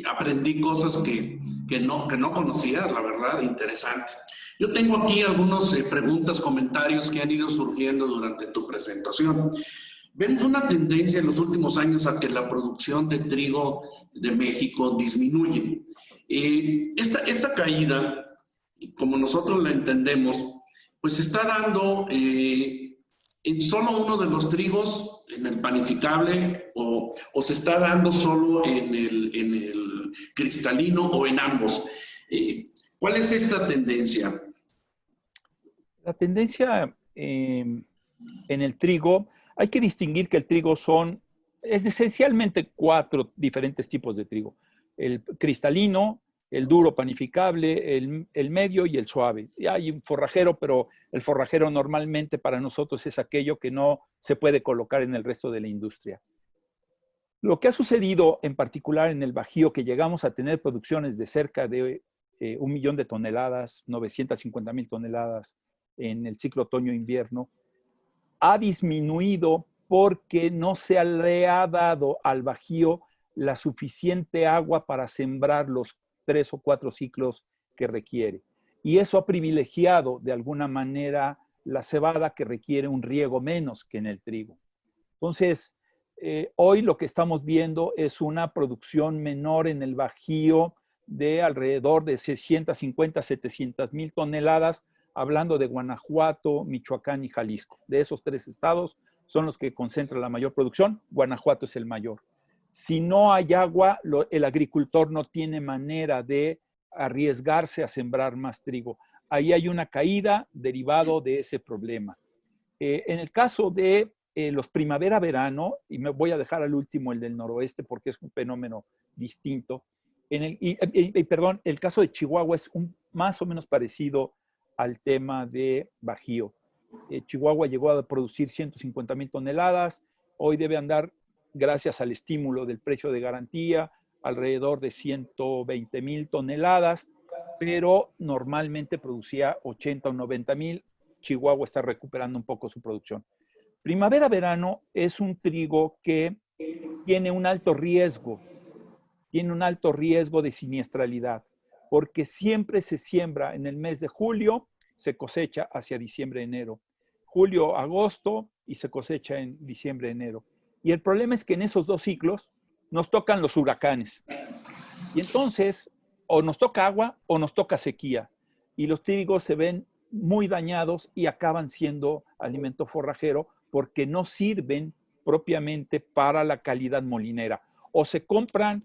aprendí cosas que no conocía, la verdad, interesante. Yo tengo aquí algunas preguntas, comentarios que han ido surgiendo durante tu presentación. Vemos una tendencia en los últimos años a que la producción de trigo de México disminuye. Esta caída, como nosotros la entendemos, pues se está dando en solo uno de los trigos, en el panificable, o se está dando solo en el cristalino, o en ambos. ¿Cuál es esta tendencia? La tendencia en el trigo, hay que distinguir que el trigo es esencialmente 4 diferentes tipos de trigo. El cristalino, el duro panificable, el medio y el suave. Y hay un forrajero, pero el forrajero normalmente para nosotros es aquello que no se puede colocar en el resto de la industria. Lo que ha sucedido en particular en el Bajío, que llegamos a tener producciones de cerca de 1 millón de toneladas, 950,000 toneladas en el ciclo otoño-invierno, ha disminuido porque no se le ha dado al Bajío la suficiente agua para sembrar los 3 o 4 ciclos que requiere. Y eso ha privilegiado de alguna manera la cebada, que requiere un riego menos que en el trigo. Entonces, hoy lo que estamos viendo es una producción menor en el Bajío de alrededor de 650, 700,000 toneladas, hablando de Guanajuato, Michoacán y Jalisco. De esos 3 estados son los que concentran la mayor producción. Guanajuato es el mayor. Si no hay agua, el agricultor no tiene manera de arriesgarse a sembrar más trigo. Ahí hay una caída derivado de ese problema. En el caso de los primavera-verano, y me voy a dejar al último el del noroeste porque es un fenómeno distinto. El caso de Chihuahua es más o menos parecido al tema de Bajío. Chihuahua llegó a producir 150,000 toneladas, hoy debe andar, gracias al estímulo del precio de garantía, alrededor de 120,000 toneladas, pero normalmente producía 80 o 90,000. Chihuahua está recuperando un poco su producción. Primavera-verano es un trigo que tiene un alto riesgo de siniestralidad, porque siempre se siembra en el mes de julio, se cosecha hacia diciembre-enero. Julio, agosto, y se cosecha en diciembre-enero. Y el problema es que en esos 2 ciclos nos tocan los huracanes. Y entonces, o nos toca agua o nos toca sequía. Y los trigos se ven muy dañados y acaban siendo alimento forrajero porque no sirven propiamente para la calidad molinera. O se compran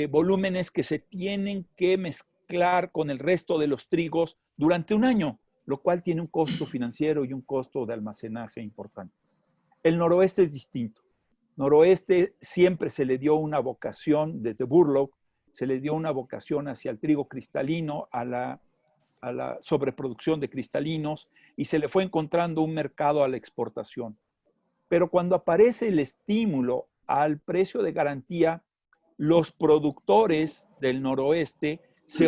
volúmenes que se tienen que mezclar con el resto de los trigos durante un año, lo cual tiene un costo financiero y un costo de almacenaje importante. El noroeste es distinto. Noroeste siempre se le dio una vocación, desde Burlock, se le dio una vocación hacia el trigo cristalino, a la sobreproducción de cristalinos, y se le fue encontrando un mercado a la exportación. Pero cuando aparece el estímulo al precio de garantía, los productores del noroeste se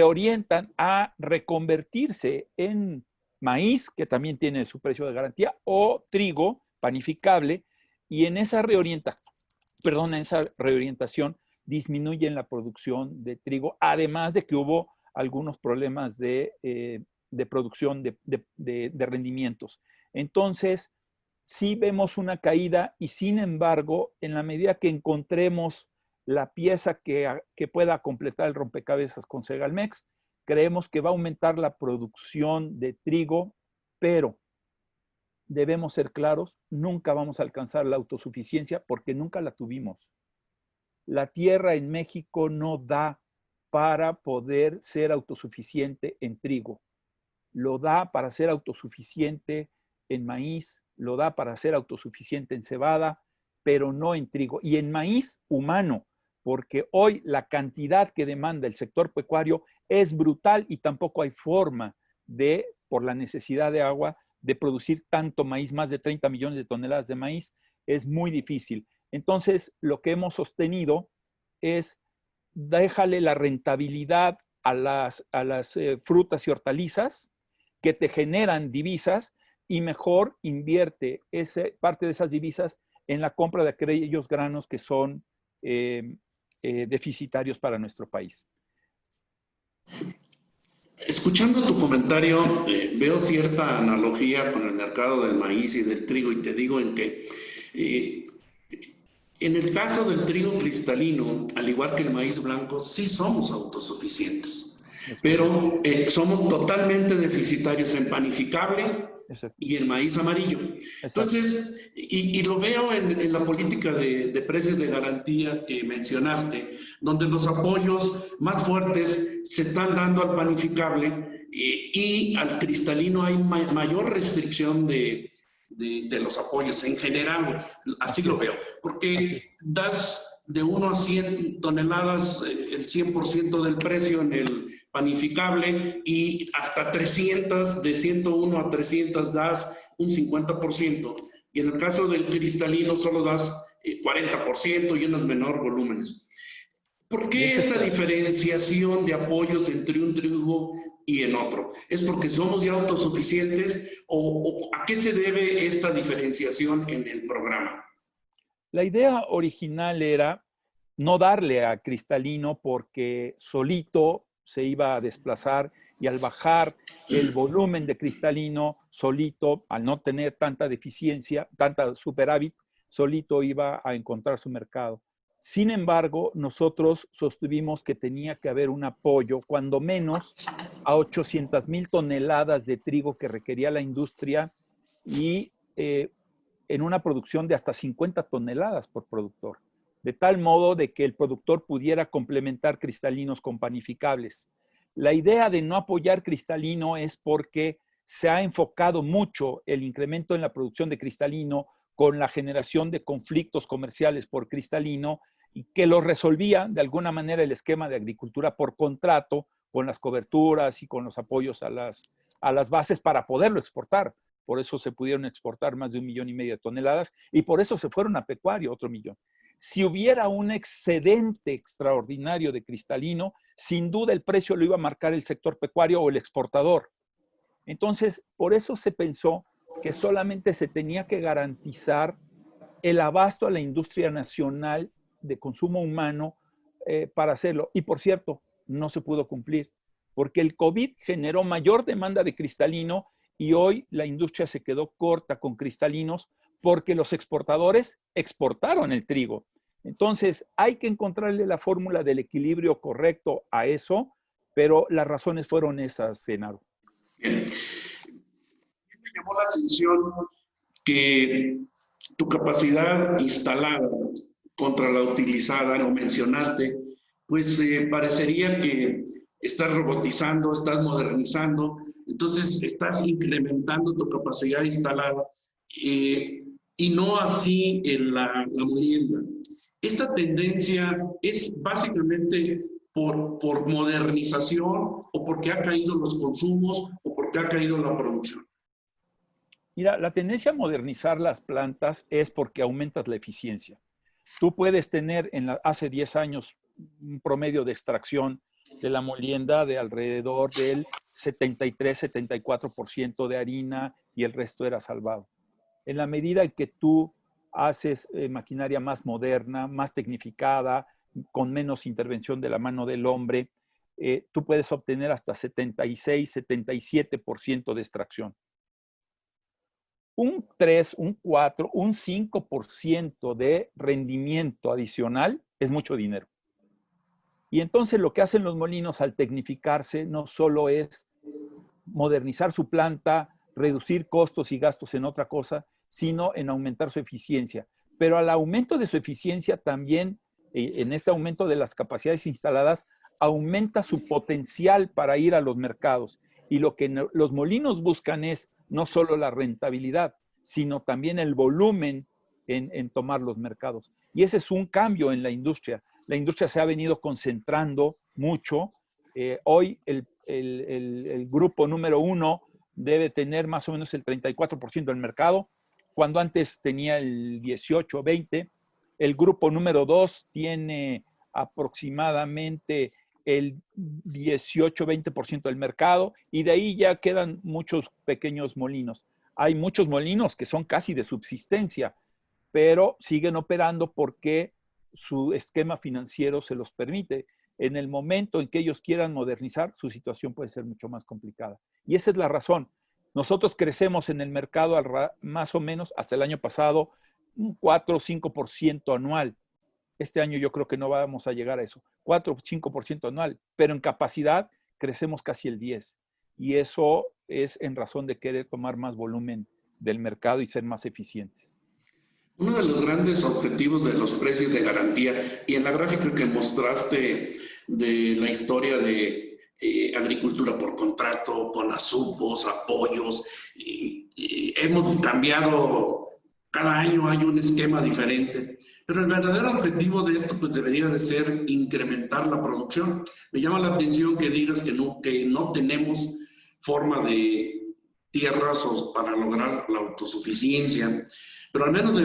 orientan a reconvertirse en maíz, que también tiene su precio de garantía, o trigo panificable, y en esa reorientación disminuyen la producción de trigo, además de que hubo algunos problemas de producción de rendimientos. Entonces, sí vemos una caída, y sin embargo, en la medida que encontremos la pieza que pueda completar el rompecabezas con Segalmex, creemos que va a aumentar la producción de trigo, pero debemos ser claros, nunca vamos a alcanzar la autosuficiencia porque nunca la tuvimos. La tierra en México no da para poder ser autosuficiente en trigo, lo da para ser autosuficiente en maíz, lo da para ser autosuficiente en cebada, pero no en trigo. Y en maíz humano, porque hoy la cantidad que demanda el sector pecuario es brutal y tampoco hay forma de, por la necesidad de agua, de producir tanto maíz, más de 30 millones de toneladas de maíz, es muy difícil. Entonces, lo que hemos sostenido es déjale la rentabilidad a las frutas y hortalizas que te generan divisas y mejor invierte parte de esas divisas en la compra de aquellos granos que son deficitarios para nuestro país. Escuchando tu comentario, veo cierta analogía con el mercado del maíz y del trigo, y te digo en que en el caso del trigo cristalino, al igual que el maíz blanco, sí somos autosuficientes, pero somos totalmente deficitarios en panificable y en maíz amarillo. Entonces, y lo veo en la política de precios de garantía que mencionaste, donde los apoyos más fuertes se están dando al panificable y al cristalino hay mayor restricción de los apoyos en general. Así lo veo, porque das de 1 a 100 toneladas el 100% del precio en el panificable y hasta 300, de 101 a 300 das un 50%, y en el caso del cristalino solo das 40% y en los menores volúmenes. ¿Por qué esta diferenciación de apoyos entre un trigo y en otro? ¿Es porque somos ya autosuficientes o a qué se debe esta diferenciación en el programa? La idea original era no darle a cristalino porque solito se iba a desplazar, y al bajar el volumen de cristalino solito, al no tener tanta deficiencia, tanta superávit, solito iba a encontrar su mercado. Sin embargo, nosotros sostuvimos que tenía que haber un apoyo, cuando menos, a 800,000 toneladas de trigo que requería la industria y en una producción de hasta 50 toneladas por productor, de tal modo de que el productor pudiera complementar cristalinos con panificables. La idea de no apoyar cristalino es porque se ha enfocado mucho el incremento en la producción de cristalino con la generación de conflictos comerciales por cristalino, y que lo resolvía de alguna manera el esquema de agricultura por contrato, con las coberturas y con los apoyos a las bases para poderlo exportar. Por eso se pudieron exportar más de 1,5 millones de toneladas y por eso se fueron a pecuario otro millón. Si hubiera un excedente extraordinario de cristalino, sin duda el precio lo iba a marcar el sector pecuario o el exportador. Entonces, por eso se pensó que solamente se tenía que garantizar el abasto a la industria nacional de consumo humano para hacerlo. Y por cierto, no se pudo cumplir, porque el COVID generó mayor demanda de cristalino y hoy la industria se quedó corta con cristalinos porque los exportadores exportaron el trigo. Entonces, hay que encontrarle la fórmula del equilibrio correcto a eso, pero las razones fueron esas, Genaro. Bien. Me llamó la atención que tu capacidad instalada contra la utilizada, lo mencionaste, pues parecería que estás robotizando, estás modernizando, entonces estás incrementando tu capacidad instalada y no así en la molienda. Esta tendencia es básicamente por modernización o porque ha caído los consumos o porque ha caído la producción. Mira, la tendencia a modernizar las plantas es porque aumentas la eficiencia. Tú puedes tener hace 10 años un promedio de extracción de la molienda de alrededor del 73-74% de harina y el resto era salvado. En la medida en que tú haces maquinaria más moderna, más tecnificada, con menos intervención de la mano del hombre, tú puedes obtener hasta 76-77% de extracción. Un 3, un 4, un 5% de rendimiento adicional es mucho dinero. Y entonces lo que hacen los molinos al tecnificarse no solo es modernizar su planta, reducir costos y gastos en otra cosa, sino en aumentar su eficiencia. Pero al aumento de su eficiencia también, en este aumento de las capacidades instaladas, aumenta su potencial para ir a los mercados. Y lo que los molinos buscan es no solo la rentabilidad, sino también el volumen en tomar los mercados. Y ese es un cambio en la industria. La industria se ha venido concentrando mucho. Hoy el grupo número 1 debe tener más o menos el 34% del mercado, cuando antes tenía el 18, 20. El grupo número 2 tiene aproximadamente el 18, 20% del mercado, y de ahí ya quedan muchos pequeños molinos. Hay muchos molinos que son casi de subsistencia, pero siguen operando porque su esquema financiero se los permite. En el momento en que ellos quieran modernizar, su situación puede ser mucho más complicada. Y esa es la razón. Nosotros crecemos en el mercado más o menos hasta el año pasado un 4 o 5% anual. Este año yo creo que no vamos a llegar a eso, 4 o 5% anual, pero en capacidad crecemos casi el 10%. Y eso es en razón de querer tomar más volumen del mercado y ser más eficientes. Uno de los grandes objetivos de los precios de garantía, y en la gráfica que mostraste de la historia de agricultura por contrato, con asupos, apoyos, hemos cambiado, cada año hay un esquema diferente, pero el verdadero objetivo de esto pues debería de ser incrementar la producción. Me llama la atención que digas que no tenemos forma de tierras para lograr la autosuficiencia, pero al menos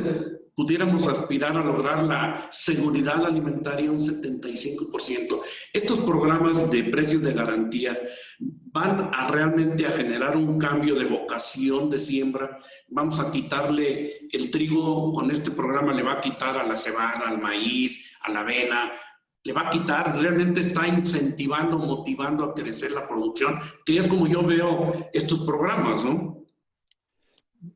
pudiéramos aspirar a lograr la seguridad alimentaria un 75%. Estos programas de precios de garantía van a realmente a generar un cambio de vocación de siembra. Vamos a quitarle el trigo, con este programa le va a quitar a la cebada, al maíz, a la avena, le va a quitar, realmente está incentivando, motivando a crecer la producción, que es como yo veo estos programas, ¿no?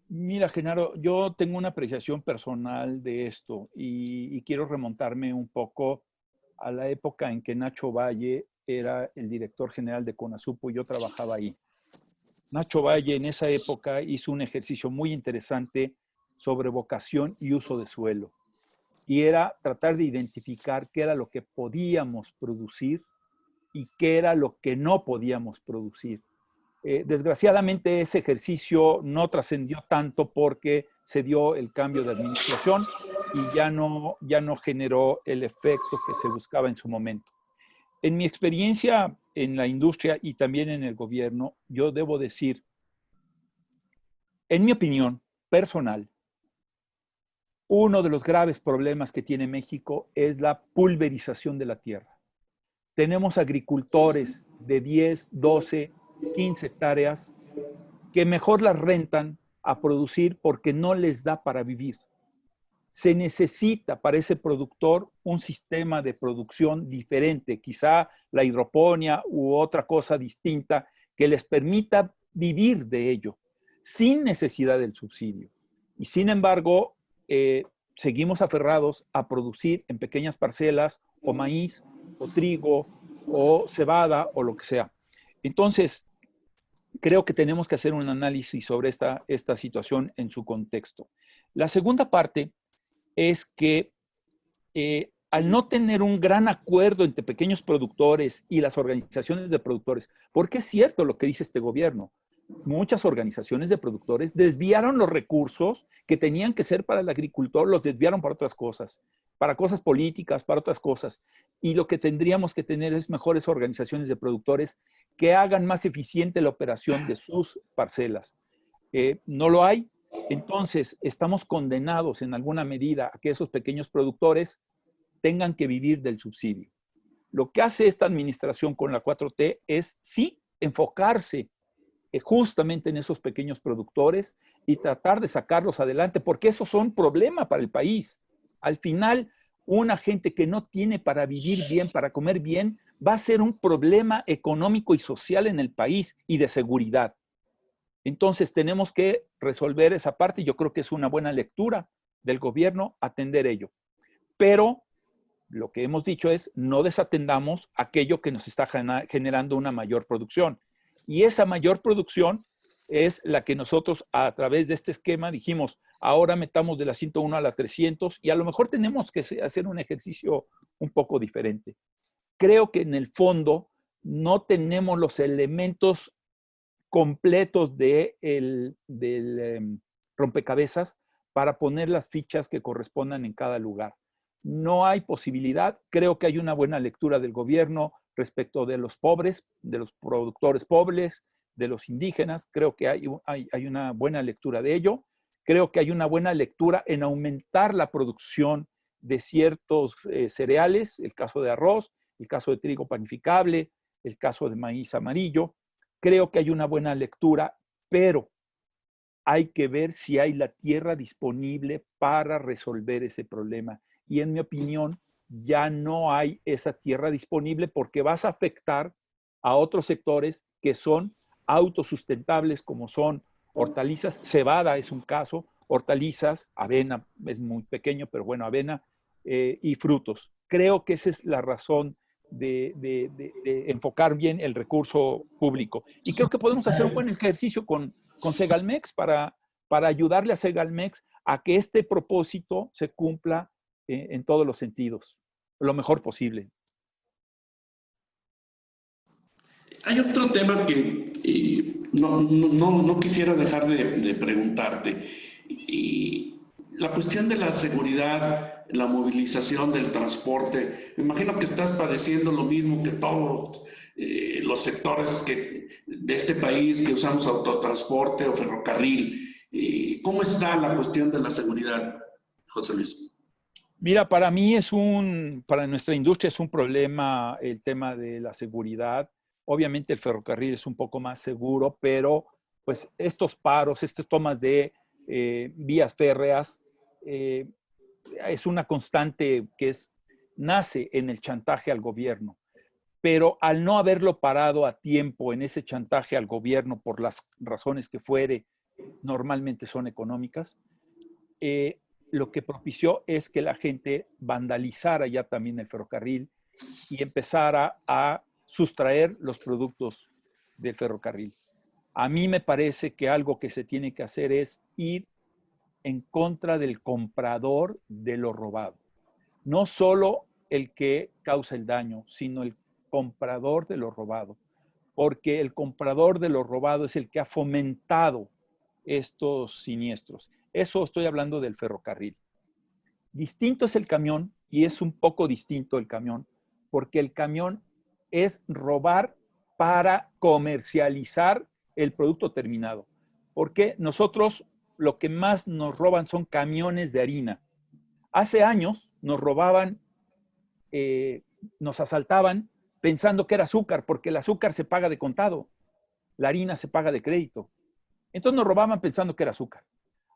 Mira, Genaro, yo tengo una apreciación personal de esto y quiero remontarme un poco a la época en que Nacho Valle era el director general de CONASUPO y yo trabajaba ahí. Nacho Valle en esa época hizo un ejercicio muy interesante sobre vocación y uso de suelo. Y era tratar de identificar qué era lo que podíamos producir y qué era lo que no podíamos producir. Desgraciadamente ese ejercicio no trascendió tanto porque se dio el cambio de administración y ya no generó el efecto que se buscaba en su momento. En mi experiencia en la industria y también en el gobierno, yo debo decir, en mi opinión personal, uno de los graves problemas que tiene México es la pulverización de la tierra. Tenemos agricultores de 10, 12, 15 hectáreas que mejor las rentan a producir porque no les da para vivir. Se necesita para ese productor un sistema de producción diferente, quizá la hidroponía u otra cosa distinta que les permita vivir de ello, sin necesidad del subsidio. Y sin embargo, seguimos aferrados a producir en pequeñas parcelas o maíz o trigo o cebada o lo que sea. Entonces, creo que tenemos que hacer un análisis sobre esta situación en su contexto. La segunda parte es que al no tener un gran acuerdo entre pequeños productores y las organizaciones de productores, porque es cierto lo que dice este gobierno, muchas organizaciones de productores desviaron los recursos que tenían que ser para el agricultor, los desviaron para otras cosas, para cosas políticas, para otras cosas. Y lo que tendríamos que tener es mejores organizaciones de productores que hagan más eficiente la operación de sus parcelas. No lo hay. Entonces, estamos condenados en alguna medida a que esos pequeños productores tengan que vivir del subsidio. Lo que hace esta administración con la 4T es, sí, enfocarse justamente en esos pequeños productores y tratar de sacarlos adelante, porque esos son problema para el país. Al final, una gente que no tiene para vivir bien, para comer bien, va a ser un problema económico y social en el país y de seguridad. Entonces, tenemos que resolver esa parte y yo creo que es una buena lectura del gobierno atender ello. Pero lo que hemos dicho es no desatendamos aquello que nos está generando una mayor producción. Y esa mayor producción es la que nosotros a través de este esquema dijimos, ahora metamos de la 101 a la 300 y a lo mejor tenemos que hacer un ejercicio un poco diferente. creo que en el fondo no tenemos los elementos completos del rompecabezas para poner las fichas que correspondan en cada lugar. No hay posibilidad. Creo que hay una buena lectura del gobierno respecto de los pobres, de los productores pobres, de los indígenas. Creo que hay una buena lectura de ello. Creo que hay una buena lectura en aumentar la producción de ciertos cereales, el caso de arroz, el caso de trigo panificable, el caso de maíz amarillo. Creo que hay una buena lectura, pero hay que ver si hay la tierra disponible para resolver ese problema. Y en mi opinión, ya no hay esa tierra disponible porque vas a afectar a otros sectores que son autosustentables, como son hortalizas, cebada es un caso, hortalizas, avena es muy pequeño, pero bueno, avena y frutos. Creo que esa es la razón de enfocar bien el recurso público. Y creo que podemos hacer un buen ejercicio con Segalmex para ayudarle a Segalmex a que este propósito se cumpla en todos los sentidos, lo mejor posible. Hay otro tema que no quisiera dejar de preguntarte. Y la cuestión de la seguridad, la movilización del transporte. Me imagino que estás padeciendo lo mismo que todos los sectores de este país que usamos autotransporte o ferrocarril. ¿Cómo está la cuestión de la seguridad, José Luis? Mira, para nuestra industria es un problema el tema de la seguridad. Obviamente el ferrocarril es un poco más seguro, pero pues estos paros, estas tomas de vías férreas, es una constante que nace en el chantaje al gobierno. Pero al no haberlo parado a tiempo en ese chantaje al gobierno por las razones que fuere, normalmente son económicas, lo que propició es que la gente vandalizara ya también el ferrocarril y empezara a sustraer los productos del ferrocarril. A mí me parece que algo que se tiene que hacer es ir en contra del comprador de lo robado. No solo el que causa el daño, sino el comprador de lo robado. Porque el comprador de lo robado es el que ha fomentado estos siniestros. Eso estoy hablando del ferrocarril. Distinto es el camión, y es un poco distinto el camión, porque el camión es robar para comercializar el producto terminado. Porque nosotros lo que más nos roban son camiones de harina. Hace años nos robaban, nos asaltaban pensando que era azúcar, porque el azúcar se paga de contado, la harina se paga de crédito. Entonces nos robaban pensando que era azúcar.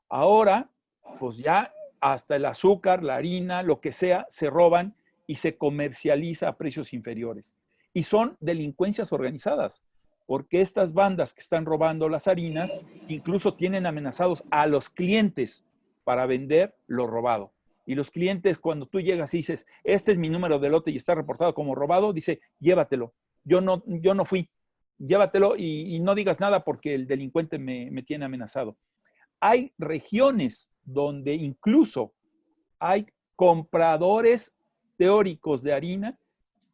Ahora, pues ya hasta el azúcar, la harina, lo que sea, se roban y se comercializa a precios inferiores. Y son delincuencias organizadas, porque estas bandas que están robando las harinas incluso tienen amenazados a los clientes para vender lo robado. Y los clientes, cuando tú llegas y dices, este es mi número de lote y está reportado como robado, dice, llévatelo. Yo no fui. Llévatelo y no digas nada porque el delincuente me tiene amenazado. Hay regiones donde incluso hay compradores teóricos de harina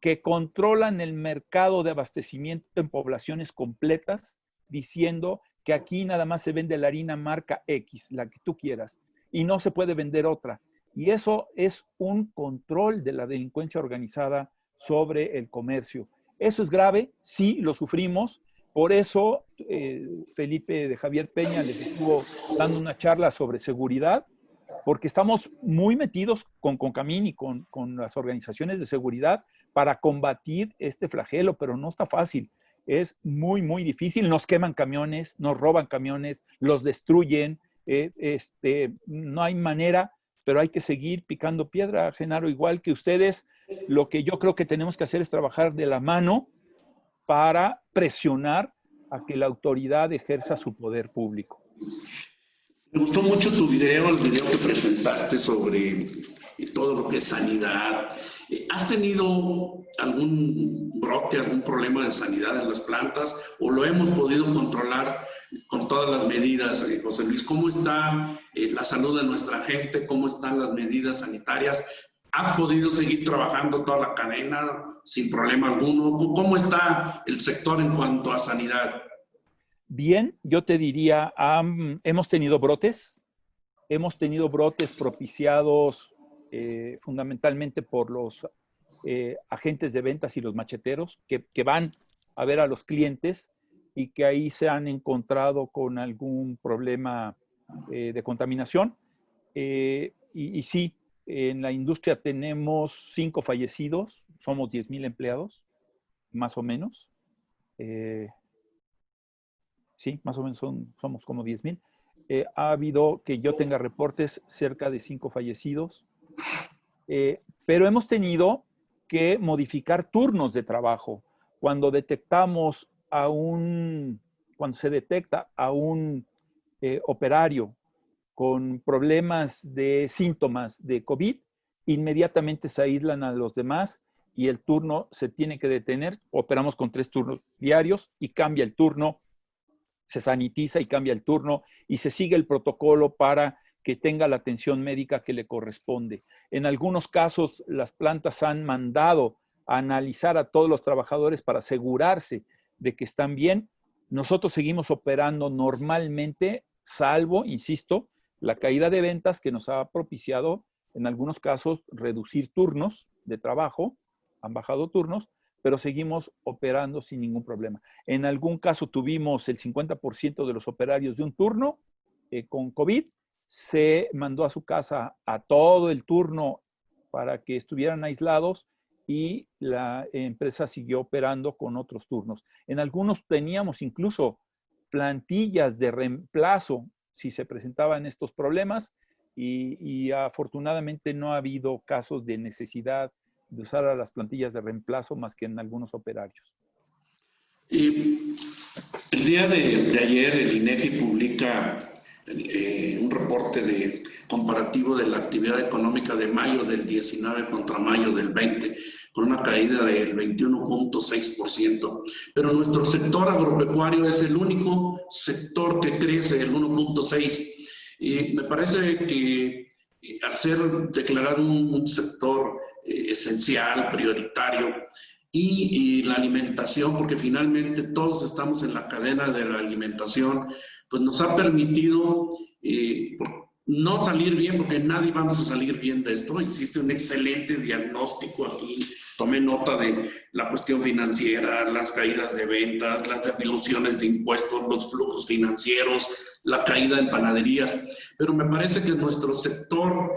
que controlan el mercado de abastecimiento en poblaciones completas, diciendo que aquí nada más se vende la harina marca X, la que tú quieras, y no se puede vender otra. Y eso es un control de la delincuencia organizada sobre el comercio. Eso es grave, sí, lo sufrimos. Por eso Felipe de Javier Peña les estuvo dando una charla sobre seguridad, porque estamos muy metidos con Concamín y con las organizaciones de seguridad para combatir este flagelo, pero no está fácil. Es muy, muy difícil. Nos queman camiones, nos roban camiones, los destruyen. No hay manera, pero hay que seguir picando piedra, Genaro, igual que ustedes. Lo que yo creo que tenemos que hacer es trabajar de la mano para presionar a que la autoridad ejerza su poder público. Me gustó mucho tu video, el video que presentaste sobre todo lo que es sanidad. ¿Has tenido algún brote, algún problema de sanidad en las plantas o lo hemos podido controlar con todas las medidas, José Luis? ¿Cómo está la salud de nuestra gente? ¿Cómo están las medidas sanitarias? ¿Has podido seguir trabajando toda la cadena sin problema alguno? ¿Cómo está el sector en cuanto a sanidad? Bien, yo te diría, hemos tenido brotes propiciados fundamentalmente por los agentes de ventas y los macheteros que van a ver a los clientes y que ahí se han encontrado con algún problema de contaminación. Y sí, en la industria tenemos 5 fallecidos, somos 10,000 empleados, más o menos. Sí, más o menos somos como 10,000. Ha habido, que yo tenga reportes, cerca de 5 fallecidos. Pero hemos tenido que modificar turnos de trabajo. Cuando se detecta a un operario con problemas de síntomas de COVID, inmediatamente se aíslan a los demás y el turno se tiene que detener. Operamos con 3 turnos diarios y cambia el turno, se sanitiza y cambia el turno y se sigue el protocolo para que tenga la atención médica que le corresponde. En algunos casos, las plantas han mandado a analizar a todos los trabajadores para asegurarse de que están bien. Nosotros seguimos operando normalmente, salvo, insisto, la caída de ventas que nos ha propiciado, en algunos casos, reducir turnos de trabajo, han bajado turnos, pero seguimos operando sin ningún problema. En algún caso tuvimos el 50% de los operarios de un turno con COVID, se mandó a su casa a todo el turno para que estuvieran aislados y la empresa siguió operando con otros turnos. En algunos teníamos incluso plantillas de reemplazo si se presentaban estos problemas y afortunadamente no ha habido casos de necesidad de usar a las plantillas de reemplazo más que en algunos operarios. El día de ayer el INEGI publica un reporte comparativo de la actividad económica de mayo del 19 contra mayo del 20, con una caída del 21.6%. Pero nuestro sector agropecuario es el único sector que crece el 1.6%. Y me parece que al ser declarado un sector esencial, prioritario, y la alimentación, porque finalmente todos estamos en la cadena de la alimentación, pues nos ha permitido no salir bien, porque nadie vamos a salir bien de esto. Existe un excelente diagnóstico aquí. Tomé nota de la cuestión financiera, las caídas de ventas, las devoluciones de impuestos, los flujos financieros, la caída en panaderías. Pero me parece que nuestro sector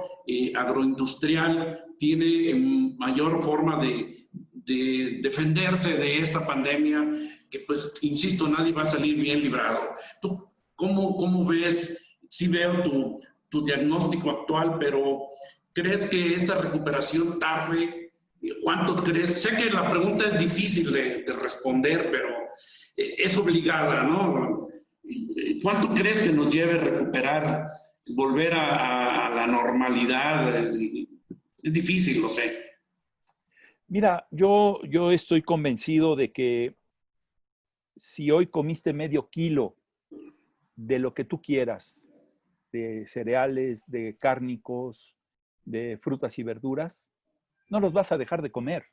agroindustrial tiene mayor forma de defenderse de esta pandemia, que pues, insisto, nadie va a salir bien librado. ¿Tú cómo ves? Sí veo tu diagnóstico actual, pero ¿crees que esta recuperación tarde? ¿Cuánto crees? Sé que la pregunta es difícil de responder, pero es obligada, ¿no? ¿Cuánto crees que nos lleve a recuperar, volver a la normalidad? Es difícil, lo sé. Mira, yo estoy convencido de que si hoy comiste medio kilo de lo que tú quieras, de cereales, de cárnicos, de frutas y verduras, no los vas a dejar de comer.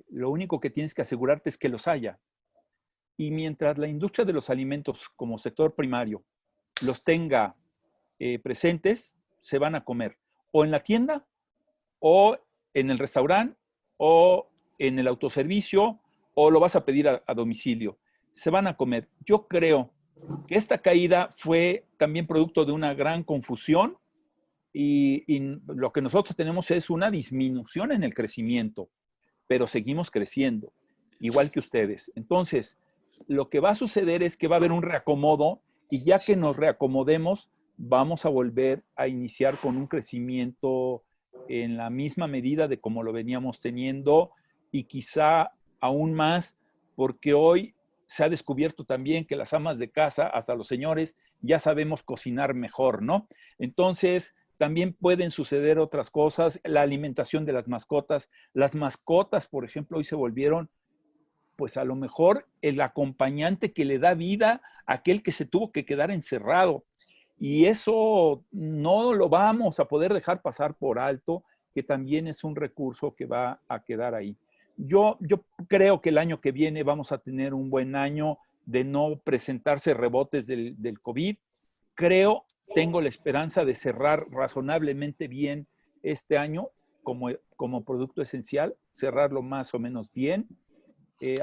Lo único que tienes que asegurarte es que los haya. Y mientras la industria de los alimentos como sector primario los tenga presentes, se van a comer o en la tienda o en el restaurante o en el autoservicio o lo vas a pedir a domicilio. Se van a comer. Yo creo que esta caída fue también producto de una gran confusión y lo que nosotros tenemos es una disminución en el crecimiento, pero seguimos creciendo, igual que ustedes. Entonces, lo que va a suceder es que va a haber un reacomodo y ya que nos reacomodemos, vamos a volver a iniciar con un crecimiento en la misma medida de como lo veníamos teniendo y quizá aún más, porque hoy se ha descubierto también que las amas de casa, hasta los señores, ya sabemos cocinar mejor, ¿no? Entonces, también pueden suceder otras cosas, la alimentación de las mascotas. Las mascotas, por ejemplo, hoy se volvieron, pues a lo mejor el acompañante que le da vida a aquel que se tuvo que quedar encerrado. Y eso no lo vamos a poder dejar pasar por alto que también es un recurso que va a quedar ahí. Yo creo que el año que viene vamos a tener un buen año de no presentarse rebotes del COVID. Tengo la esperanza de cerrar razonablemente bien este año como producto esencial, cerrarlo más o menos bien.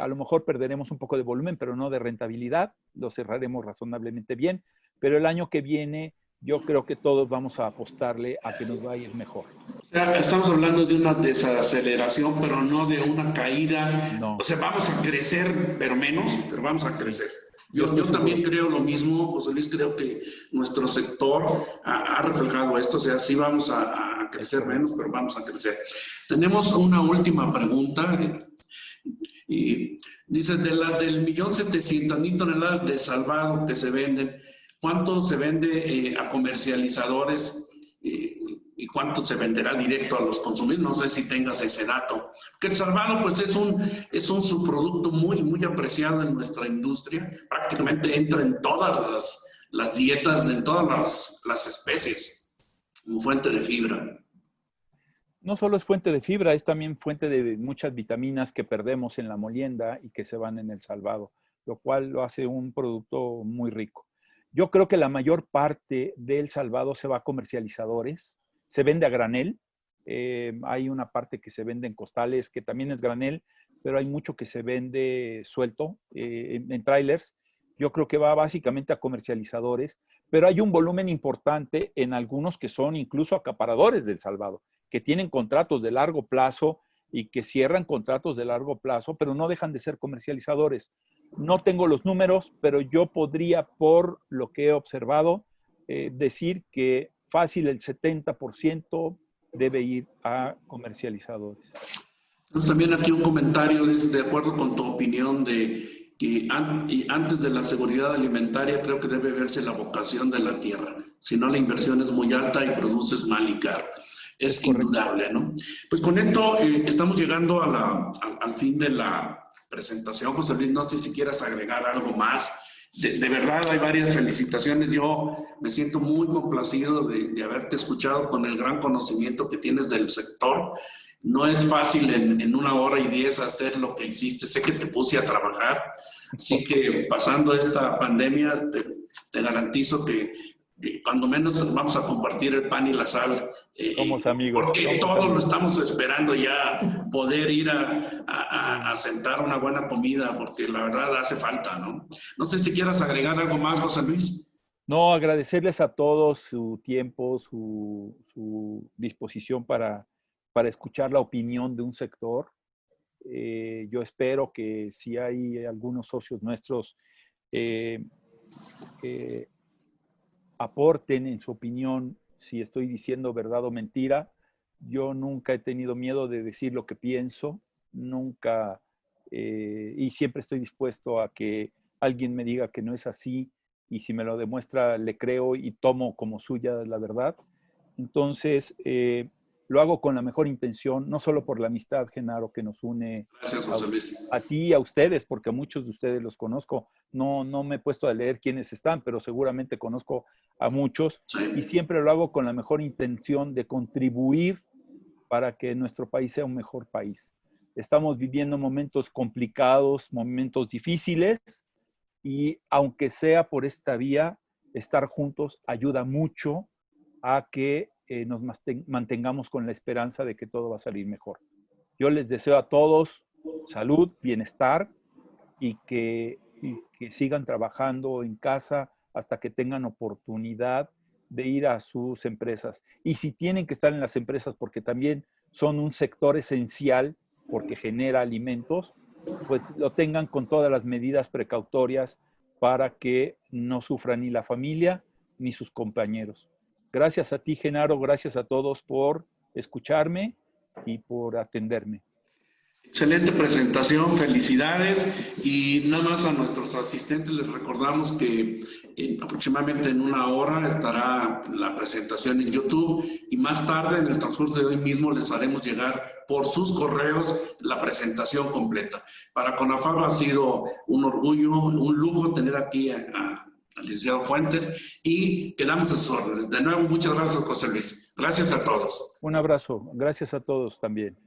A lo mejor perderemos un poco de volumen, pero no de rentabilidad. Lo cerraremos razonablemente bien. Pero el año que viene yo creo que todos vamos a apostarle a que nos va a ir mejor. O sea, estamos hablando de una desaceleración, pero no de una caída. No. O sea, vamos a crecer, pero menos, pero vamos a crecer. Yo Yo también creo lo mismo, José Luis, creo que nuestro sector ha reflejado esto, o sea, sí vamos a crecer menos, pero vamos a crecer. Tenemos una última pregunta, y dice, del 1.700.000 toneladas de salvado que se venden, ¿cuánto se vende a comercializadores y cuánto se venderá directo a los consumidores? No sé si tengas ese dato. Que el salvado pues es un subproducto muy apreciado en nuestra industria. Prácticamente entra en todas las dietas, en todas las especies, como fuente de fibra. No solo es fuente de fibra, es también fuente de muchas vitaminas que perdemos en la molienda y que se van en el salvado, lo cual lo hace un producto muy rico. Yo creo que la mayor parte del salvado se va a comercializadores, se vende a granel. Hay una parte que se vende en costales, que también es granel, pero hay mucho que se vende suelto en trailers. Yo creo que va básicamente a comercializadores, pero hay un volumen importante en algunos que son incluso acaparadores del salvado, que tienen contratos de largo plazo y que cierran contratos de largo plazo, pero no dejan de ser comercializadores. No tengo los números, pero yo podría, por lo que he observado, decir que fácil el 70% debe ir a comercializadores. También aquí un comentario, es de acuerdo con tu opinión de que antes de la seguridad alimentaria creo que debe verse la vocación de la tierra. Si no, la inversión es muy alta y produces mal y caro. Es indudable, ¿no? Pues con esto estamos llegando al fin de la presentación. José Luis, no sé si quieras agregar algo más. De verdad hay varias felicitaciones. Yo me siento muy complacido de haberte escuchado con el gran conocimiento que tienes del sector. No es fácil en 1 hora y 10 hacer lo que hiciste. Sé que te puse a trabajar. Así que pasando esta pandemia, te garantizo que cuando menos vamos a compartir el pan y la sal. Somos amigos. Porque todos lo estamos esperando ya, poder ir a sentar una buena comida, porque la verdad hace falta, ¿no? No sé si quieras agregar algo más, José Luis. No, agradecerles a todos su tiempo, su disposición para escuchar la opinión de un sector. Yo espero que si hay algunos socios nuestros que aporten en su opinión si estoy diciendo verdad o mentira. Yo nunca he tenido miedo de decir lo que pienso, nunca, y siempre estoy dispuesto a que alguien me diga que no es así, y si me lo demuestra, le creo y tomo como suya la verdad. Entonces, lo hago con la mejor intención, no solo por la amistad, Genaro, que nos une. Gracias, José Luis. A ti y a ustedes, porque a muchos de ustedes los conozco. No me he puesto a leer quiénes están, pero seguramente conozco a muchos. Sí. Y siempre lo hago con la mejor intención de contribuir para que nuestro país sea un mejor país. Estamos viviendo momentos complicados, momentos difíciles, y aunque sea por esta vía, estar juntos ayuda mucho a que nos mantengamos con la esperanza de que todo va a salir mejor. Yo les deseo a todos salud, bienestar y que sigan trabajando en casa hasta que tengan oportunidad de ir a sus empresas. Y si tienen que estar en las empresas porque también son un sector esencial porque genera alimentos, pues lo tengan con todas las medidas precautorias para que no sufra ni la familia ni sus compañeros. Gracias a ti, Genaro, gracias a todos por escucharme y por atenderme. Excelente presentación, felicidades. Y nada más a nuestros asistentes les recordamos que aproximadamente en 1 hora estará la presentación en YouTube y más tarde, en el transcurso de hoy mismo, les haremos llegar por sus correos la presentación completa. Para CONAFAB ha sido un orgullo, un lujo tener aquí a al licenciado Fuentes, y quedamos a sus órdenes. De nuevo, muchas gracias, José Luis. Gracias a todos. Un abrazo. Gracias a todos también.